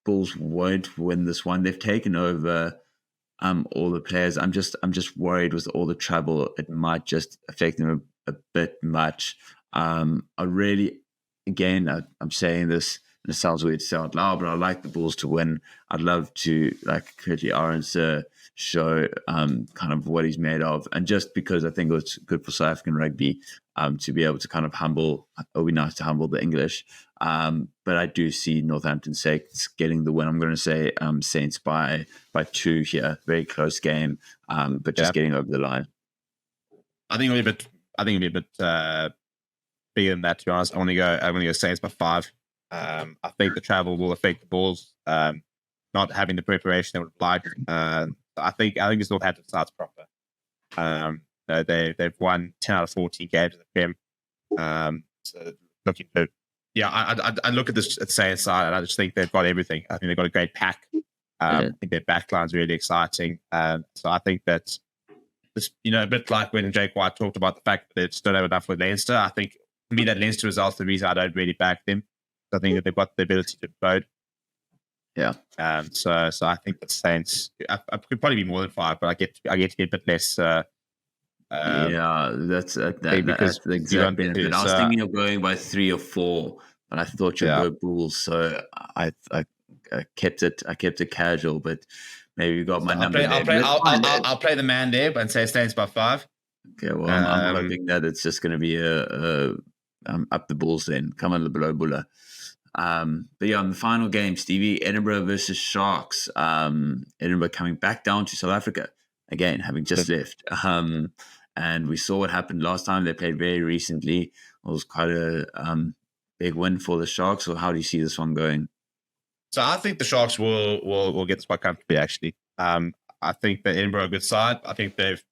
Bulls won't win this one. They've taken over all the players. I'm just worried with all the travel. It might just affect them a bit much. I'm saying this, and it sounds weird to say out loud, but I like the Bulls to win. I'd love to, like Currie Arons, show kind of what he's made of, and just because I think it's good for South African rugby to be able to kind of humble. It'll be nice to humble the English. But I do see Northampton Saints getting the win. I'm going to say Saints by 2 here. Very close game, but just getting over the line. I think it'll be a bit bigger than that, to be honest. I'm going to go Saints by 5. I think the travel will affect the Bulls, not having the preparation they would like. I think it's Northampton starts proper. They've won 10 out of 14 games in the Prem. So looking good. Yeah, I look at this at the Saints side, and I just think they've got everything. I think they've got a great pack. I think their backline's really exciting. So I think that this, a bit like when Jake White talked about the fact that they just don't have enough with Leinster. I think for me that Leinster result's the reason I don't really back them. I think that they've got the ability to vote. Yeah. So I think the Saints. I could probably be more than 5, but I get to be a bit less. That's the exact benefit. I was thinking of going by 3 or 4, but I thought you'd go Bulls, so I kept it casual. But maybe you got my number. I'll play the man there, and say Saints by 5. Okay, well, I'm hoping that it's just going to be up the Bulls then. Come on, the below buller. But yeah, on the final game, Stevie, Edinburgh versus Sharks. Edinburgh coming back down to South Africa again, having just left. And we saw what happened last time. They played very recently. It was quite a big win for the Sharks. So how do you see this one going? So I think the Sharks will get this quite comfortably, actually. I think that Edinburgh are a good side. I think they've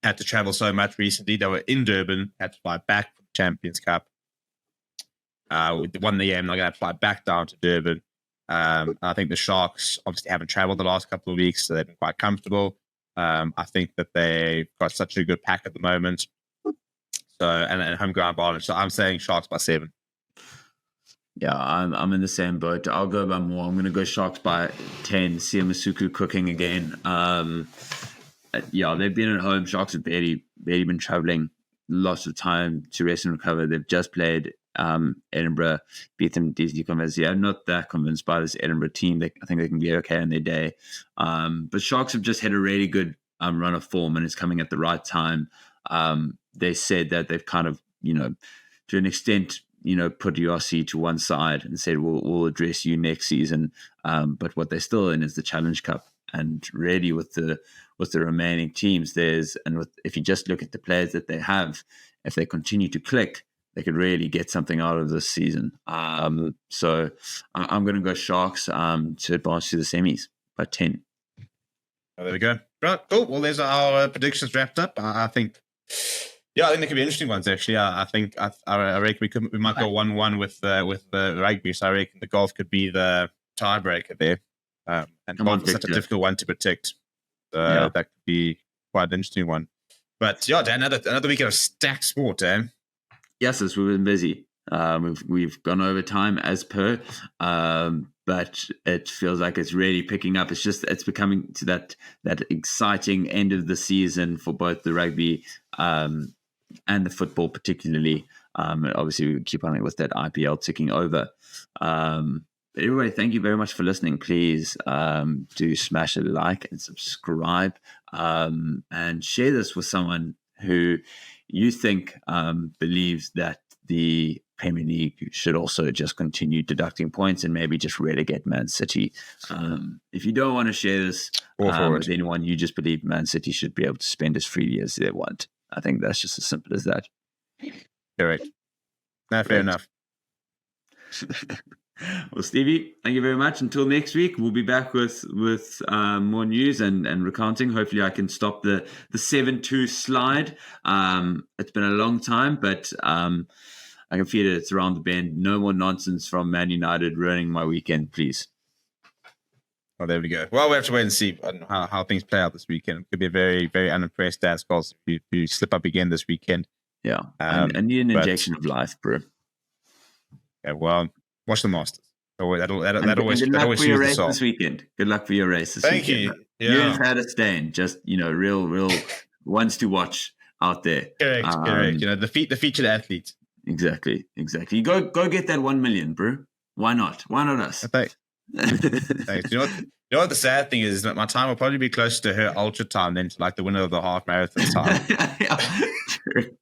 had to travel so much recently. They were in Durban, had to fly back from the Champions Cup. Won the game, they're going to have to fly back down to Durban. I think the Sharks obviously haven't traveled the last couple of weeks, so they've been quite comfortable. I think that they've got such a good pack at the moment. So and home ground advantage. So I'm saying Sharks by 7. Yeah, I'm in the same boat. I'll go by more. I'm going to go Sharks by 10. Siamasuku cooking again. Yeah, they've been at home. Sharks have barely been traveling. Lots of time to rest and recover. They've just played Edinburgh, beat them decently convincingly. I'm not that convinced by this Edinburgh team. I think they can be okay on their day. But Sharks have just had a really good run of form, and it's coming at the right time. They said that they've kind of, to an extent, put URC to one side and said, we'll address you next season. But what they're still in is the Challenge Cup. And really with the remaining teams, if you just look at the players that they have, if they continue to click, they could really get something out of this season. So I'm going to go Sharks to advance to the semis by 10. Oh, there we go. Right, cool. Well, there's our predictions wrapped up. I think they could be interesting ones, actually. I think I reckon we might go 1-1 with the rugby. So I reckon the golf could be the tiebreaker there. And golf is such a difficult one to predict. That could be quite an interesting one. But yeah, Dan, another week of stacked sport, Dan. Yes, we've been busy. We've gone over time as per, but it feels like it's really picking up. It's becoming to that exciting end of the season for both the rugby and the football, particularly. Obviously, we keep on with that IPL ticking over. Everybody, thank you very much for listening. Please do smash a like and subscribe, and share this with someone who you think believes that the Premier League should also just continue deducting points and maybe just relegate Man City. If you don't want to share this with anyone, you just believe Man City should be able to spend as freely as they want. I think that's just as simple as that. Correct. No, fair enough. Well, Stevie, thank you very much. Until next week, we'll be back with more news and recounting. Hopefully, I can stop the 7-2 slide. It's been a long time, but I can feel it's around the bend. No more nonsense from Man United ruining my weekend, please. Oh, there we go. Well, we have to wait and see how things play out this weekend. It could be a very, very unimpressed Dad Scholtz if you slip up again this weekend. Yeah, I need an injection of life, bro. Yeah, well, watch the Masters. That'll always good luck for your race this weekend. Good luck for your race this Thank weekend. you. Yeah. You've had a stain. Just real ones to watch out there. Correct. The featured athlete. Exactly. Go get that 1 million, bro. Why not? Why not us? Thanks. You know what the sad thing is that my time will probably be closer to her ultra time than to like the winner of the half marathon time. True.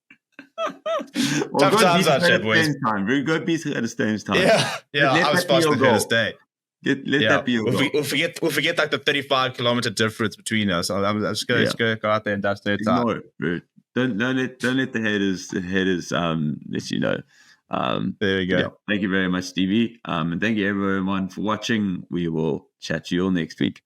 Tough times out there, boys. Go beat her at a Stone's time. Yeah. I was supposed to her this day. Let that be your goal. We'll forget like the 35-kilometer difference between us. I'm just going to go out there and dust their time. No, bro. Don't let the haters let you know. There we go. Yeah, thank you very much, Stevie. And thank you everyone for watching. We will chat to you all next week.